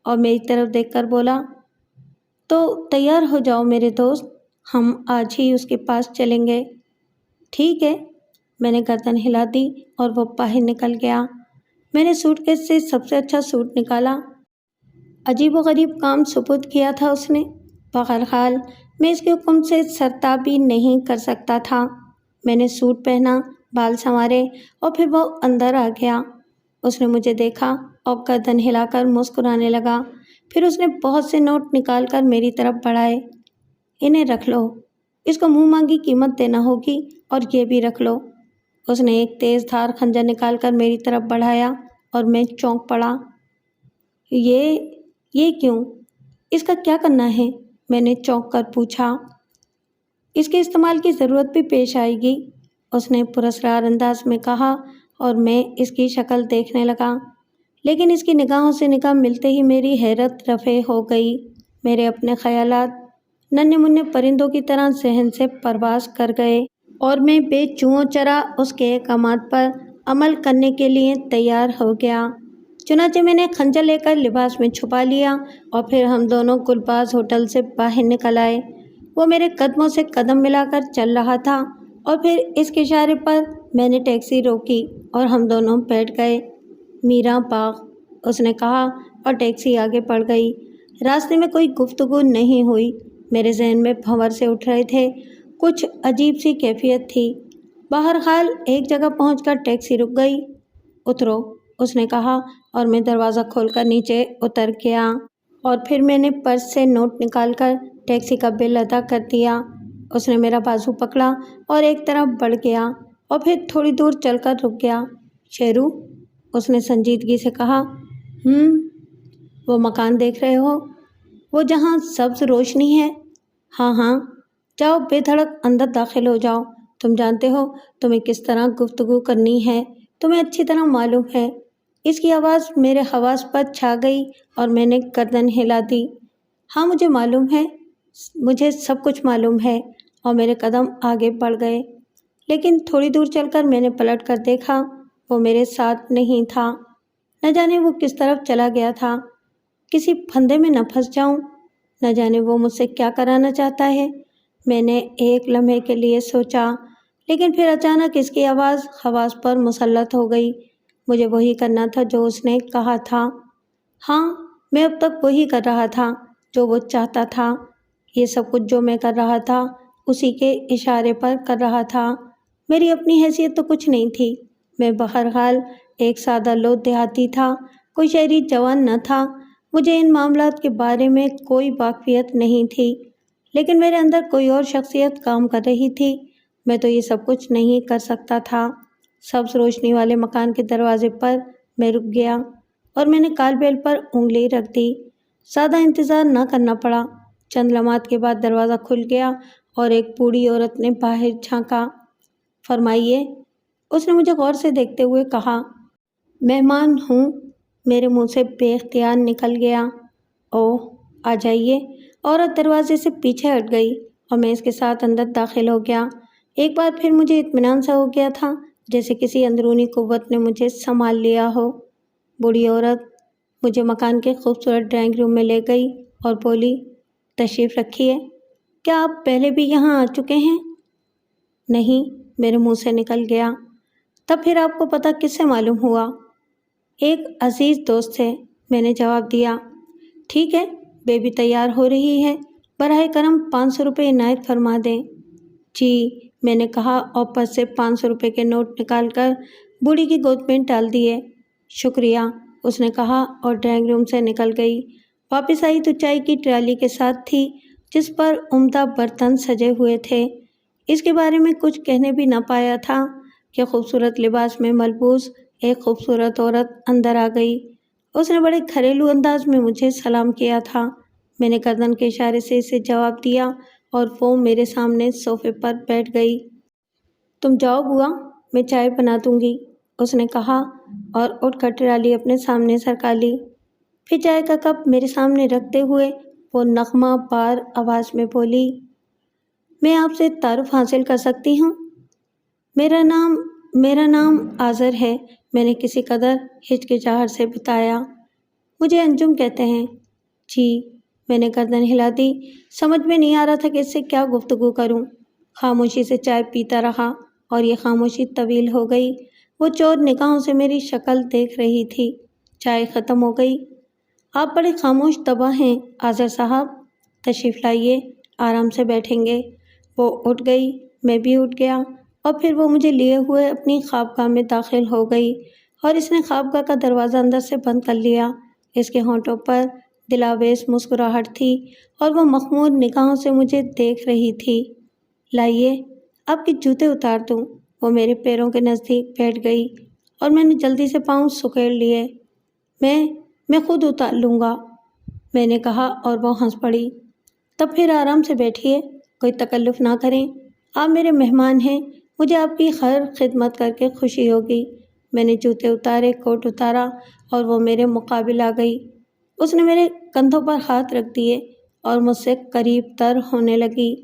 اور میری طرف دیکھ کر بولا، تو تیار ہو جاؤ میرے دوست، ہم آج ہی اس کے پاس چلیں گے۔ ٹھیک ہے، میں نے گردن ہلا دی اور وہ باہر نکل گیا۔ میں نے سوٹ کیس سے سب سے اچھا سوٹ نکالا۔ عجیب و غریب کام سپرد کیا تھا اس نے۔ بہرحال میں اس کے حکم سے سرتابی نہیں کر سکتا تھا۔ میں نے سوٹ پہنا، بال سنوارے اور پھر وہ اندر آ گیا۔ اس نے مجھے دیکھا اور گردن ہلا کر مسکرانے لگا۔ پھر اس نے بہت سے نوٹ نکال کر میری طرف بڑھائے۔ انہیں رکھ لو، اس کو منہ مانگی قیمت دینا ہوگی، اور یہ بھی رکھ لو۔ اس نے ایک تیز دھار خنجر نکال کر میری طرف بڑھایا اور میں چونک پڑا۔ یہ کیوں؟ اس کا کیا کرنا ہے؟ میں نے چونک کر پوچھا۔ اس کے استعمال کی ضرورت بھی پیش آئے گی، اس نے پراسرار انداز میں کہا، اور میں اس کی شکل دیکھنے لگا، لیکن اس کی نگاہوں سے نگاہ ملتے ہی میری حیرت رفع ہو گئی۔ میرے اپنے خیالات ننھے منھے پرندوں کی طرح ذہن سے پرواز کر گئے اور میں بے چوں چرا اس کے احکامات پر عمل کرنے کے لیے تیار ہو گیا۔ چنانچہ میں نے خنجر لے کر لباس میں چھپا لیا اور پھر ہم دونوں گلباز ہوٹل سے باہر نکل آئے۔ وہ میرے قدموں سے قدم ملا کر چل رہا تھا اور پھر اس کے اشارے پر میں نے ٹیکسی روکی اور ہم دونوں بیٹھ گئے۔ میراں باغ، اس نے کہا، اور ٹیکسی آگے بڑھ گئی۔ راستے میں کوئی گفتگو نہیں ہوئی۔ میرے ذہن میں بھنور سے اٹھ رہے تھے، کچھ عجیب سی کیفیت تھی۔ بہرحال ایک جگہ پہنچ کر ٹیکسی رک گئی۔ اترو، اس نے کہا، اور میں دروازہ کھول کر نیچے اتر گیا، اور پھر میں نے پرس سے نوٹ نکال کر ٹیکسی کا بل ادا کر دیا۔ اس نے میرا بازو پکڑا اور ایک طرف بڑھ گیا اور پھر تھوڑی دور چل کر رک گیا۔ شیرو، اس نے سنجیدگی سے کہا، وہ مکان دیکھ رہے ہو، وہ جہاں سبز روشنی ہے؟ ہاں، جاؤ بے دھڑک اندر داخل ہو جاؤ۔ تم جانتے ہو تمہیں کس طرح گفتگو کرنی ہے، تمہیں اچھی طرح معلوم ہے۔ اس کی آواز میرے حواس پر چھا گئی اور میں نے گردن ہلا دی۔ ہاں مجھے معلوم ہے، مجھے سب کچھ معلوم ہے، اور میرے قدم آگے بڑھ گئے، لیکن تھوڑی دور چل کر میں نے پلٹ کر دیکھا، وہ میرے ساتھ نہیں تھا۔ نہ جانے وہ کس طرف چلا گیا تھا، کسی پھندے میں نہ پھنس جاؤں، نہ جانے وہ مجھ سے کیا کرانا چاہتا ہے۔ میں نے ایک لمحے کے لیے سوچا، لیکن پھر اچانک اس کی آواز حواس پر مسلط ہو گئی۔ مجھے وہی کرنا تھا جو اس نے کہا تھا۔ ہاں، میں اب تک وہی کر رہا تھا جو وہ چاہتا تھا۔ یہ سب کچھ جو میں کر رہا تھا اسی کے اشارے پر کر رہا تھا۔ میری اپنی حیثیت تو کچھ نہیں تھی، میں بہرحال ایک سادہ لوح دیہاتی تھا، کوئی شہری جوان نہ تھا، مجھے ان معاملات کے بارے میں کوئی واقفیت نہیں تھی، لیکن میرے اندر کوئی اور شخصیت کام کر رہی تھی۔ میں تو یہ سب کچھ نہیں کر سکتا تھا۔ سبز روشنی والے مکان کے دروازے پر میں رک گیا اور میں نے کال بیل پر انگلی رکھ دی۔ زیادہ انتظار نہ کرنا پڑا۔ چند لمحات کے بعد دروازہ کھل گیا اور ایک بوڑھی عورت نے باہر جھانکا۔ فرمائیے، اس نے مجھے غور سے دیکھتے ہوئے کہا۔ مہمان ہوں، میرے منہ سے بے اختیار نکل گیا۔ اوہ، آ جائیے۔ عورت دروازے سے پیچھے ہٹ گئی اور میں اس کے ساتھ اندر داخل ہو گیا۔ ایک بار پھر مجھے اطمینان سا ہو گیا تھا، جیسے کسی اندرونی قوت نے مجھے سنبھال لیا ہو۔ بوڑھی عورت مجھے مکان کے خوبصورت ڈرائنگ روم میں لے گئی اور بولی، تشریف رکھیے۔ کیا آپ پہلے بھی یہاں آ چکے ہیں؟ نہیں، میرے منہ سے نکل گیا۔ تب پھر آپ کو پتہ کس سے معلوم ہوا؟ ایک عزیز دوست سے، میں نے جواب دیا۔ ٹھیک ہے، بیبی تیار ہو رہی ہے، براہ کرم 500 روپے عنایت فرما دیں۔ جی، میں نے کہا اور پرس سے 500 روپے کے نوٹ نکال کر بوڑھی کی گود میں ڈال دیے۔ شکریہ، اس نے کہا اور ڈرائنگ روم سے نکل گئی۔ واپس آئی تو چائے کی ٹرالی کے ساتھ تھی، جس پر عمدہ برتن سجے ہوئے تھے۔ اس کے بارے میں کچھ کہنے بھی نہ پایا تھا کہ خوبصورت لباس میں ملبوس ایک خوبصورت عورت اندر آ گئی۔ اس نے بڑے گھریلو انداز میں مجھے سلام کیا تھا۔ میں نے گردن کے اشارے سے اسے جواب دیا اور وہ میرے سامنے صوفے پر بیٹھ گئی۔ تم جاؤ بوا، میں چائے بنا دوں گی، اس نے کہا اور اٹھ کر ٹرالی اپنے سامنے سرکا لی۔ پھر چائے کا کپ میرے سامنے رکھتے ہوئے وہ نغمہ بار آواز میں بولی، میں آپ سے تعارف حاصل کر سکتی ہوں؟ میرا نام آذر ہے، میں نے کسی قدر ہچکچاہٹ سے بتایا۔ مجھے انجم کہتے ہیں۔ جی، میں نے گردن ہلا دی۔ سمجھ میں نہیں آ رہا تھا کہ اس سے کیا گفتگو کروں۔ خاموشی سے چائے پیتا رہا اور یہ خاموشی طویل ہو گئی۔ وہ چور نگاہوں سے میری شکل دیکھ رہی تھی۔ چائے ختم ہو گئی۔ آپ بڑے خاموش طبع ہیں آذر صاحب، تشریف لائیے، آرام سے بیٹھیں گے۔ وہ اٹھ گئی، میں بھی اٹھ گیا اور پھر وہ مجھے لیے ہوئے اپنی خوابگاہ میں داخل ہو گئی اور اس نے خوابگاہ کا دروازہ اندر سے بند کر لیا۔ اس کے ہونٹوں پر دلاویز مسکراہٹ تھی اور وہ مخمور نگاہوں سے مجھے دیکھ رہی تھی۔ لائیے، آپ کے جوتے اتار دوں۔ وہ میرے پیروں کے نزدیک بیٹھ گئی اور میں نے جلدی سے پاؤں سکیڑ لیے۔ میں خود اتار لوں گا، میں نے کہا اور وہ ہنس پڑی۔ تب پھر آرام سے بیٹھیے، کوئی تکلف نہ کریں، آپ میرے مہمان ہیں، مجھے آپ کی خیر خدمت کر کے خوشی ہوگی۔ میں نے جوتے اتارے، کوٹ اتارا اور وہ میرے مقابل آ گئی۔ اس نے میرے کندھوں پر ہاتھ رکھ دیے اور مجھ سے قریب تر ہونے لگی۔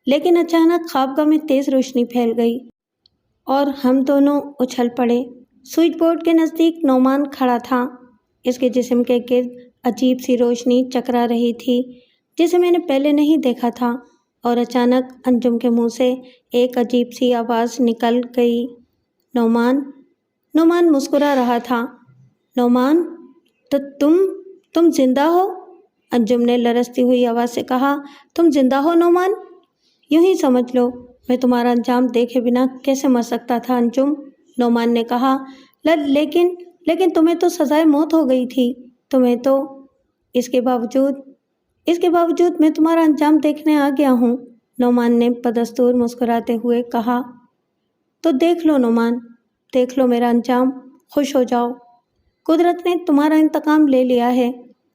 لیکن اچانک خوابگاہ میں تیز روشنی پھیل گئی اور ہم دونوں اچھل پڑے۔ سوئچ بورڈ کے نزدیک نعمان کھڑا تھا۔ اس کے جسم کے گرد عجیب سی روشنی چکرا رہی تھی جسے میں نے پہلے نہیں دیکھا تھا، اور اچانک انجم کے منہ سے ایک عجیب سی آواز نکل گئی، نعمان۔ نعمان مسکرا رہا تھا۔ نعمان، تم زندہ ہو؟ انجم نے لرزتی ہوئی آواز سے کہا۔ تم زندہ ہو نعمان؟ یوں ہی سمجھ لو، میں تمہارا انجام دیکھے بنا کیسے مر سکتا تھا انجم، نعمان نے کہا۔ لیکن تمہیں تو سزائے موت ہو گئی تھی، تمہیں تو اس کے باوجود میں تمہارا انجام دیکھنے آ گیا ہوں، نعمان نے بدستور مسکراتے ہوئے کہا۔ تو دیکھ لو نعمان، دیکھ لو میرا انجام، خوش ہو جاؤ، قدرت نے تمہارا انتقام لے لیا ہے،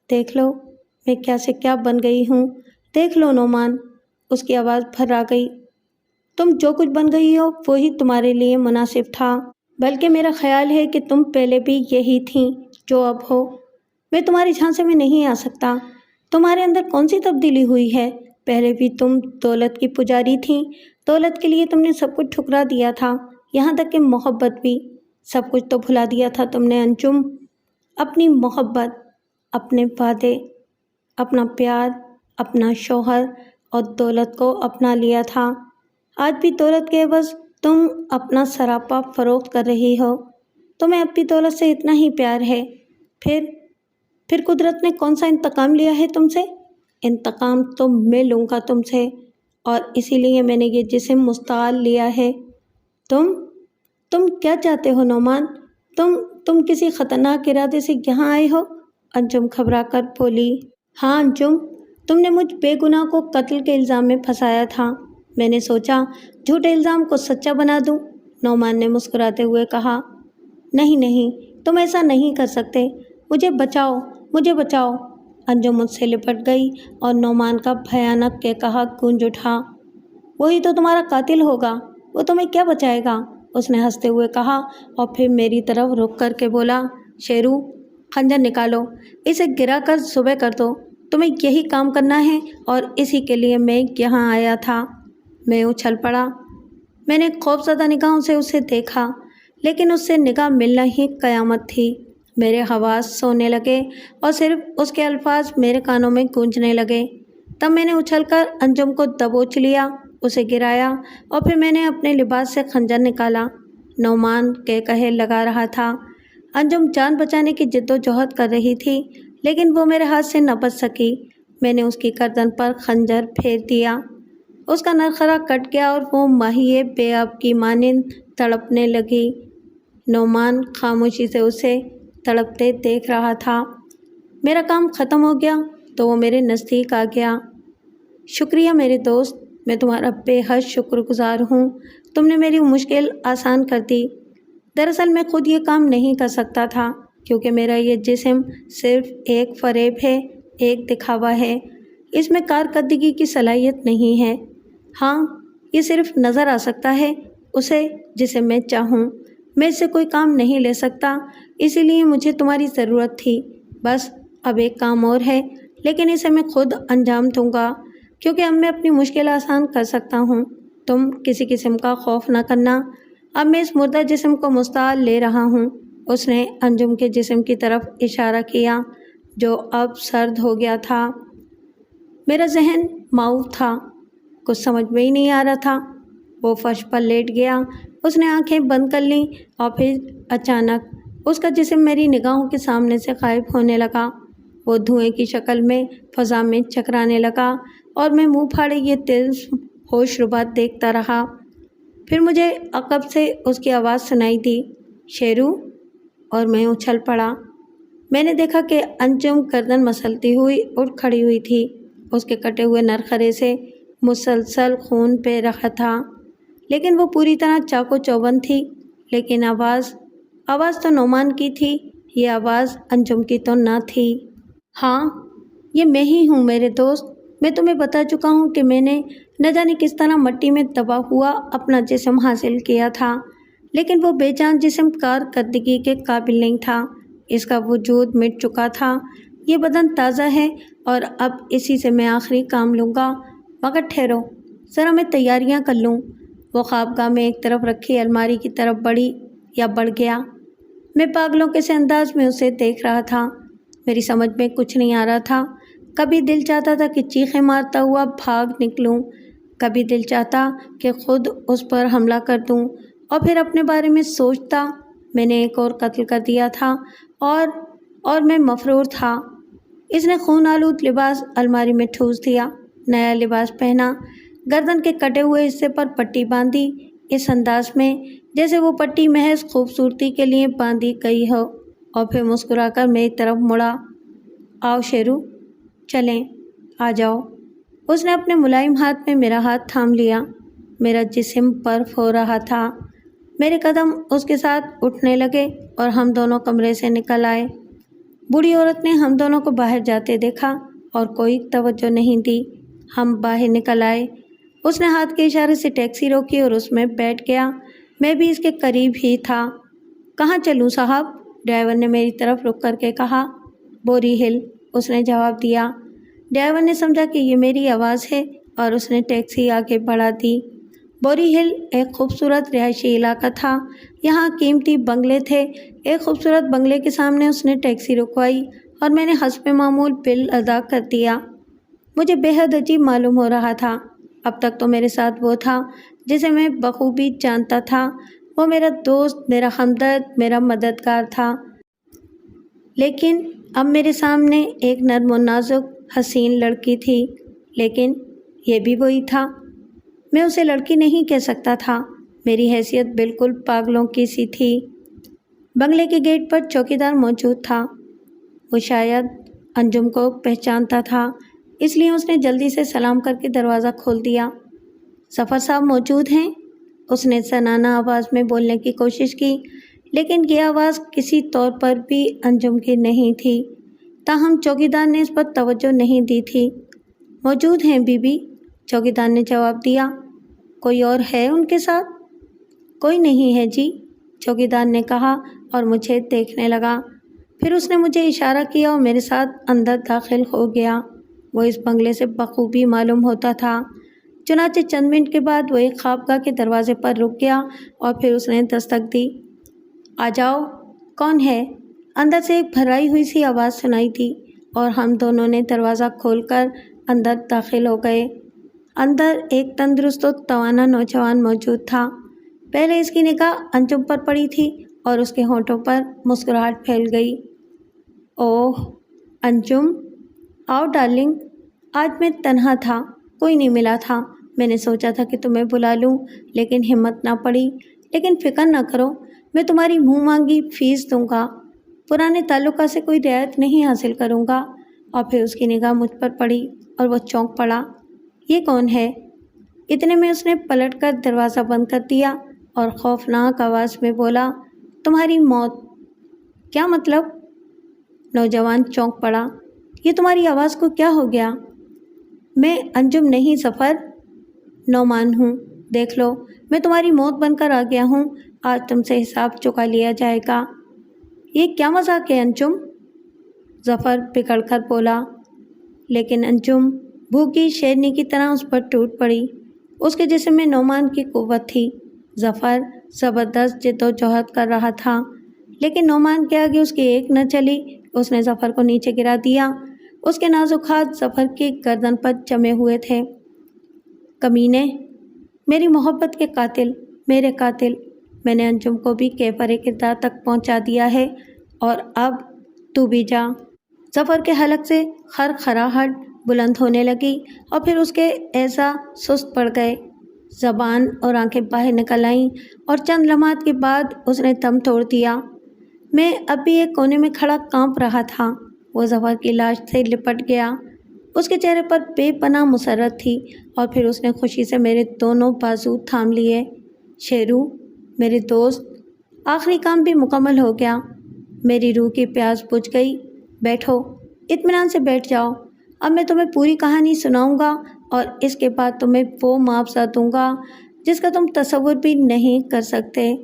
دیکھ لو میں کیا سے کیا بن گئی ہوں، دیکھ لو نعمان۔ اس کی آواز بھرا گئی۔ تم جو کچھ بن گئی ہو وہی تمہارے لیے مناسب تھا، بلکہ میرا خیال ہے کہ تم پہلے بھی یہی تھیں جو اب ہو۔ میں تمہاری جھانسے میں نہیں آ سکتا، تمہارے اندر کون سی تبدیلی ہوئی ہے؟ پہلے بھی تم دولت کی پجاری تھیں، دولت کے لیے تم نے سب کچھ ٹھکرا دیا تھا، یہاں تک کہ محبت بھی۔ سب کچھ تو بھلا دیا تھا تم نے انجم، اپنی محبت، اپنے وعدے، اپنا پیار، اپنا شوہر اور دولت کو اپنا لیا تھا۔ آج بھی دولت کے عوض تم اپنا سراپا فروخت کر رہی ہو۔ تمہیں اپنی دولت سے اتنا ہی پیار ہے، پھر قدرت نے کون سا انتقام لیا ہے تم سے؟ انتقام تو میں لوں گا تم سے، اور اسی لیے میں نے یہ جسم مستعار لیا ہے۔ تم کیا چاہتے ہو نعمان؟ تم کسی خطرناک ارادے سے یہاں آئے ہو؟ انجم گھبرا کر بولی۔ ہاں انجم، تم نے مجھ بے گناہ کو قتل کے الزام میں پھنسایا تھا، میں نے سوچا جھوٹے الزام کو سچا بنا دوں، نعمان نے مسکراتے ہوئے کہا۔ نہیں، تم ایسا نہیں کر سکتے، مجھے بچاؤ۔ انجم مجھ سے لپٹ گئی اور نعمان کا بھیانک قہقہا گونج اٹھا۔ وہی تو تمہارا قاتل ہوگا، وہ تمہیں کیا بچائے گا، اس نے ہنستے ہوئے کہا، اور پھر میری طرف رک کر کے بولا، شیرو، خنجر نکالو، اسے گرا کر ذبح کر دو، تمہیں یہی کام کرنا ہے اور اسی کے لیے میں یہاں آیا تھا۔ میں اچھل پڑا، میں نے خوفزدہ نگاہوں سے اسے دیکھا، لیکن اس سے نگاہ ملنا ہی قیامت تھی۔ میرے حواس سونے لگے اور صرف اس کے الفاظ میرے کانوں میں گونجنے لگے۔ تب میں نے اچھل کر انجم کو دبوچ لیا، اسے گرایا، اور پھر میں نے اپنے لباس سے خنجر نکالا۔ نعمان قہقہے لگا رہا تھا۔ انجم جان بچانے کی جد و جہد کر رہی تھی، لیکن وہ میرے ہاتھ سے نہ بچ سکی۔ میں نے اس کی گردن پر خنجر پھیر دیا، اس کا نرخرا کٹ گیا اور وہ ماہی بے آب کی مانند تڑپنے لگی۔ نعمان خاموشی سے اسے تڑپتے دیکھ رہا تھا۔ میرا کام ختم ہو گیا تو وہ میرے نزدیک آ گیا۔ شکریہ میرے دوست، میں تمہارا بے حد شکر گزار ہوں، تم نے میری مشکل آسان کر دی۔ دراصل میں خود یہ کام نہیں کر سکتا تھا، کیونکہ میرا یہ جسم صرف ایک فریب ہے، ایک دکھاوا ہے، اس میں کارکردگی کی صلاحیت نہیں ہے۔ ہاں، یہ صرف نظر آ سکتا ہے اسے جسے میں چاہوں، میں اس سے کوئی کام نہیں لے سکتا، اسی لیے مجھے تمہاری ضرورت تھی۔ بس اب ایک کام اور ہے، لیکن اسے میں خود انجام دوں گا، کیونکہ اب میں اپنی مشکل آسان کر سکتا ہوں۔ تم کسی قسم کا خوف نہ کرنا، اب میں اس مردہ جسم کو مستعار لے رہا ہوں۔ اس نے انجم کے جسم کی طرف اشارہ کیا، جو اب سرد ہو گیا تھا۔ میرا ذہن معوف تھا، کچھ سمجھ میں ہی نہیں آ رہا تھا۔ وہ فرش پر لیٹ گیا، اس نے آنکھیں بند کر لیں، اور پھر اچانک اس کا جسم میری نگاہوں کے سامنے سے غائب ہونے لگا۔ وہ دھوئیں کی شکل میں فضا میں چکرانے لگا، اور میں منہ پھاڑے یہ طلسم ہوش ربات دیکھتا رہا۔ پھر مجھے عقب سے اس کی آواز سنائی دی، شیرو، اور میں اچھل پڑا۔ میں نے دیکھا کہ انجم گردن مسلتی ہوئی اٹھ کھڑی ہوئی تھی، اس کے کٹے ہوئے نرخرے سے مسلسل خون بہہ رہا تھا، لیکن وہ پوری طرح چاقو چوبند تھی۔ لیکن آواز تو نعمان کی تھی، یہ آواز انجم کی تو نہ تھی۔ ہاں، یہ میں ہی ہوں میرے دوست، میں تمہیں بتا چکا ہوں کہ میں نے نہ جانے کس طرح مٹی میں دبا ہوا اپنا جسم حاصل کیا تھا، لیکن وہ بے جان جسم کارکردگی کے قابل نہیں تھا، اس کا وجود مٹ چکا تھا۔ یہ بدن تازہ ہے اور اب اسی سے میں آخری کام لوں گا، مگر ٹھہرو، ذرا میں تیاریاں کر لوں۔ وہ خوابگاہ میں ایک طرف رکھی الماری کی طرف بڑھ گیا۔ میں پاگلوں کے سے انداز میں اسے دیکھ رہا تھا، میری سمجھ میں کچھ نہیں آ رہا تھا۔ کبھی دل چاہتا تھا کہ چیخیں مارتا ہوا بھاگ نکلوں، کبھی دل چاہتا کہ خود اس پر حملہ کر دوں، اور پھر اپنے بارے میں سوچتا میں نے ایک اور قتل کر دیا تھا اور میں مفرور تھا۔ اس نے خون آلود لباس الماری میں ٹھوس دیا، نیا لباس پہنا، گردن کے کٹے ہوئے حصے پر پٹی باندھی، اس انداز میں جیسے وہ پٹی محض خوبصورتی کے لیے باندھی گئی ہو، اور پھر مسکرا کر میری طرف مڑا، آؤ شیرو، چلیں، آ جاؤ۔ اس نے اپنے ملائم ہاتھ میں میرا ہاتھ تھام لیا، میرا جسم برف ہو رہا تھا، میرے قدم اس کے ساتھ اٹھنے لگے اور ہم دونوں کمرے سے نکل آئے۔ بوڑھی عورت نے ہم دونوں کو باہر جاتے دیکھا اور کوئی توجہ نہیں دی۔ ہم باہر نکل آئے، اس نے ہاتھ کے اشارے سے ٹیکسی روکی اور اس میں بیٹھ گیا، میں بھی اس کے قریب ہی تھا۔ کہاں چلوں صاحب؟ ڈرائیور نے میری طرف رک کر کے کہا۔ بوری ہل، اس نے جواب دیا۔ ڈرائیور نے سمجھا کہ یہ میری آواز ہے اور اس نے ٹیکسی آگے بڑھا دی۔ بوری ہل ایک خوبصورت رہائشی علاقہ تھا۔ یہاں قیمتی بنگلے تھے۔ ایک خوبصورت بنگلے کے سامنے اس نے ٹیکسی رکوائی اور میں نے حسب معمول بل ادا کر دیا۔ مجھے بے حد عجیب معلوم ہو رہا تھا۔ اب تک تو میرے ساتھ وہ تھا جسے میں بخوبی جانتا تھا۔ وہ میرا دوست، میرا ہمدرد، میرا مددگار تھا۔ لیکن اب میرے سامنے ایک نرم و نازک حسین لڑکی تھی۔ لیکن یہ بھی وہی تھا۔ میں اسے لڑکی نہیں کہہ سکتا تھا۔ میری حیثیت بالکل پاگلوں کی سی تھی۔ بنگلے کے گیٹ پر چوکیدار موجود تھا۔ وہ شاید انجم کو پہچانتا تھا، اس لیے اس نے جلدی سے سلام کر کے دروازہ کھول دیا۔ ظفر صاحب موجود ہیں؟ اس نے زنانہ آواز میں بولنے کی کوشش کی، لیکن یہ آواز کسی طور پر بھی انجم کی نہیں تھی۔ تاہم چوکیدار نے اس پر توجہ نہیں دی تھی۔ موجود ہیں بی بی، چوکیدار نے جواب دیا۔ کوئی اور ہے ان کے ساتھ؟ کوئی نہیں ہے جی، چوکیدار نے کہا اور مجھے دیکھنے لگا۔ پھر اس نے مجھے اشارہ کیا اور میرے ساتھ اندر داخل ہو گیا۔ وہ اس بنگلے سے بخوبی معلوم ہوتا تھا۔ چنانچہ چند منٹ کے بعد وہ ایک خوابگاہ کے دروازے پر رک گیا اور پھر اس نے دستک دی۔ آ جاؤ۔ کون ہے؟ اندر سے ایک بھرائی ہوئی سی آواز سنائی دی اور ہم دونوں نے دروازہ کھول کر اندر داخل ہو گئے۔ اندر ایک تندرست و توانا نوجوان موجود تھا۔ پہلے اس کی نگاہ انجم پر پڑی تھی اور اس کے ہونٹوں پر مسکراہٹ پھیل گئی۔ اوہ انجم، آؤ ڈارلنگ۔ آج میں تنہا تھا، کوئی نہیں ملا تھا۔ میں نے سوچا تھا کہ تمہیں بلا لوں، لیکن ہمت نہ پڑی۔ لیکن فکر نہ کرو، میں تمہاری منہ مانگی فیس دوں گا۔ پرانے تعلقات سے کوئی رعایت نہیں حاصل کروں گا۔ اور پھر اس کی نگاہ مجھ پر پڑی اور وہ چونک پڑا۔ یہ کون ہے؟ اتنے میں اس نے پلٹ کر دروازہ بند کر دیا اور خوفناک آواز میں بولا، تمہاری موت۔ کیا مطلب؟ نوجوان چونک پڑا۔ یہ تمہاری آواز کو کیا ہو گیا؟ میں انجم نہیں ظفر، نعمان ہوں۔ دیکھ لو، میں تمہاری موت بن کر آ گیا ہوں۔ آج تم سے حساب چکا لیا جائے گا۔ یہ کیا مذاق ہے انجم؟ ظفر بگڑ کر بولا۔ لیکن انجم بھوکی شیرنی کی طرح اس پر ٹوٹ پڑی۔ اس کے جسم میں نعمان کی قوت تھی۔ ظفر زبردست جد و جہد کر رہا تھا، لیکن نعمان کے آگے اس کی ایک نہ چلی۔ اس نے ظفر کو نیچے گرا دیا۔ اس کے نازک ہاتھ ظفر کی گردن پر جمے ہوئے تھے۔ کمینے، میری محبت کے قاتل، میرے قاتل، میں نے انجم کو بھی کیفر کردار تک پہنچا دیا ہے، اور اب تو بھی جا۔ ظفر کے حلق سے خرخراہٹ بلند ہونے لگی اور پھر اس کے اعضاء سست پڑ گئے۔ زبان اور آنکھیں باہر نکل آئیں اور چند لمحات کے بعد اس نے دم توڑ دیا۔ میں اب بھی ایک کونے میں کھڑا کانپ رہا تھا۔ وہ ظفر کی لاش سے لپٹ گیا۔ اس کے چہرے پر بے پناہ مسرت تھی اور پھر اس نے خوشی سے میرے دونوں بازو تھام لیے۔ شیرو، میرے دوست، آخری کام بھی مکمل ہو گیا۔ میری روح کی پیاس بجھ گئی۔ بیٹھو، اطمینان سے بیٹھ جاؤ۔ اب میں تمہیں پوری کہانی سناؤں گا اور اس کے بعد تمہیں وہ معاوضہ دوں گا جس کا تم تصور بھی نہیں کر سکتے۔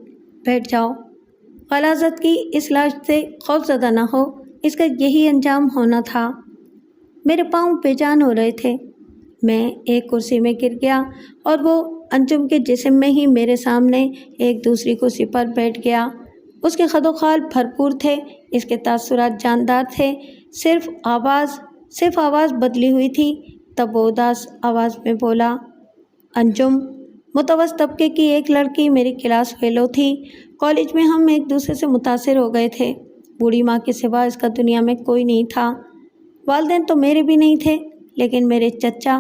بیٹھ جاؤ۔ غلاظت کی اس لاش سے خوف زدہ نہ ہو، اس کا یہی انجام ہونا تھا۔ میرے پاؤں بے جان ہو رہے تھے۔ میں ایک کرسی میں گر گیا اور وہ انجم کے جسم میں ہی میرے سامنے ایک دوسری کرسی پر بیٹھ گیا۔ اس کے خد و خال بھرپور تھے، اس کے تاثرات جاندار تھے۔ صرف آواز بدلی ہوئی تھی۔ تب وہ اداس آواز میں بولا، انجم متوسط طبقے کی ایک لڑکی، میری کلاس فیلو تھی۔ کالج میں ہم ایک دوسرے سے متاثر ہو گئے تھے۔ بوڑھی ماں کے سوا اس کا دنیا میں کوئی نہیں تھا۔ والدین تو میرے بھی نہیں تھے، لیکن میرے چچا،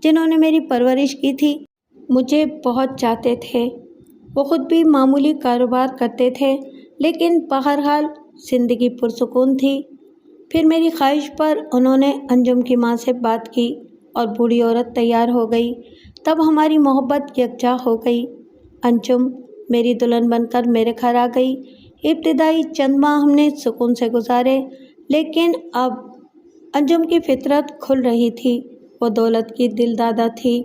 جنہوں نے میری پرورش کی تھی، مجھے بہت چاہتے تھے۔ وہ خود بھی معمولی کاروبار کرتے تھے، لیکن بہرحال زندگی پرسکون تھی۔ پھر میری خواہش پر انہوں نے انجم کی ماں سے بات کی اور بوڑھی عورت تیار ہو گئی۔ تب ہماری محبت یکجا ہو گئی۔ انجم میری دلہن بن کر میرے گھر آ گئی۔ ابتدائی چند ماہ ہم نے سکون سے گزارے، لیکن اب انجم کی فطرت کھل رہی تھی۔ وہ دولت کی دل دادا تھی۔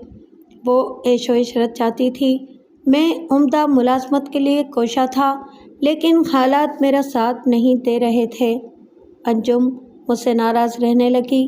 وہ عیش و عشرت چاہتی تھی۔ میں عمدہ ملازمت کے لیے کوشاں تھا، لیکن حالات میرا ساتھ نہیں دے رہے تھے۔ انجم مجھ سے ناراض رہنے لگی۔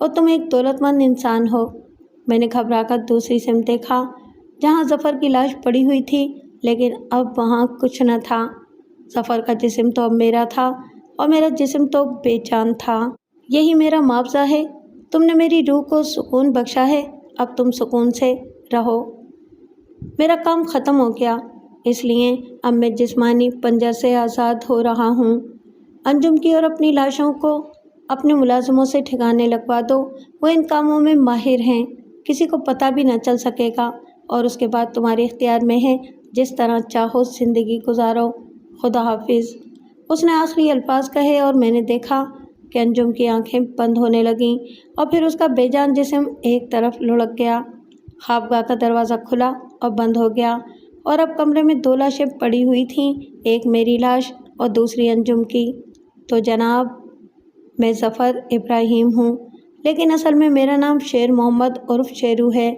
اور تم ایک دولت مند انسان ہو۔ میں نے گھبرا کر دوسری سمت دیکھا جہاں ظفر کی لاش پڑی ہوئی تھی، لیکن اب وہاں کچھ نہ تھا۔ ظفر کا جسم تو اب میرا تھا اور میرا جسم تو بے جان تھا۔ یہی میرا معاوضہ ہے، تم نے میری روح کو سکون بخشا ہے، اب تم سکون سے رہو۔ میرا کام ختم ہو گیا، اس لیے اب میں جسمانی پنجر سے آزاد ہو رہا ہوں۔ انجم کی اور اپنی لاشوں کو اپنے ملازموں سے ٹھکانے لگوا دو، وہ ان کاموں میں ماہر ہیں، کسی کو پتہ بھی نہ چل سکے گا، اور اس کے بعد تمہارے اختیار میں ہے، جس طرح چاہو زندگی گزارو، خدا حافظ۔ اس نے آخری الفاظ کہے اور میں نے دیکھا کہ انجم کی آنکھیں بند ہونے لگیں اور پھر اس کا بے جان جسم ایک طرف لڑک گیا۔ خوابگاہ کا دروازہ کھلا اور بند ہو گیا، اور اب کمرے میں 2 لاشیں پڑی ہوئی تھیں، ایک میری لاش اور دوسری انجم کی۔ تو جناب، میں ظفر ابراہیم ہوں، لیکن اصل میں میرا نام شیر محمد عرف شیرو ہے۔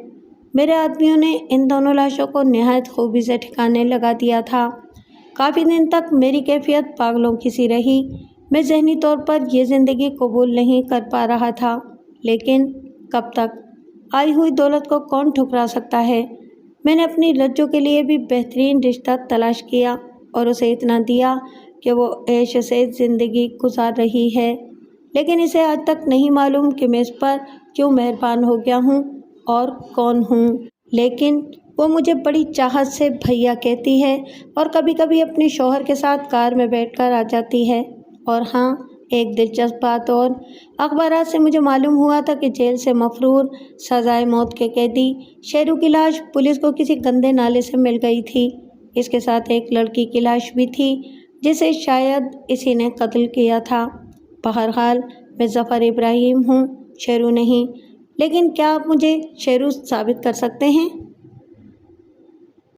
میرے آدمیوں نے ان دونوں لاشوں کو نہایت خوبی سے ٹھکانے لگا دیا تھا۔ کافی دن تک میری کیفیت پاگلوں کی سی رہی، میں ذہنی طور پر یہ زندگی قبول نہیں کر پا رہا تھا، لیکن کب تک؟ آئی ہوئی دولت کو کون ٹھکرا سکتا ہے؟ میں نے اپنی رجو کے لیے بھی بہترین رشتہ تلاش کیا اور اسے اتنا دیا کہ وہ عیش سے زندگی گزار رہی ہے، لیکن اسے آج تک نہیں معلوم کہ میں اس پر کیوں مہربان ہو گیا ہوں اور کون ہوں۔ لیکن وہ مجھے بڑی چاہت سے بھیا کہتی ہے اور کبھی کبھی اپنے شوہر کے ساتھ کار میں بیٹھ کر آ جاتی ہے۔ اور ہاں، ایک دلچسپ بات اور، اخبارات سے مجھے معلوم ہوا تھا کہ جیل سے مفرور سزائے موت کے قیدی شیرو کی لاش پولیس کو کسی گندے نالے سے مل گئی تھی۔ اس کے ساتھ ایک لڑکی کی لاش بھی تھی جسے شاید اسی نے قتل کیا تھا۔ بہرحال میں ظفر ابراہیم ہوں، شیرو نہیں۔ لیکن کیا آپ مجھے شیرو ثابت کر سکتے ہیں؟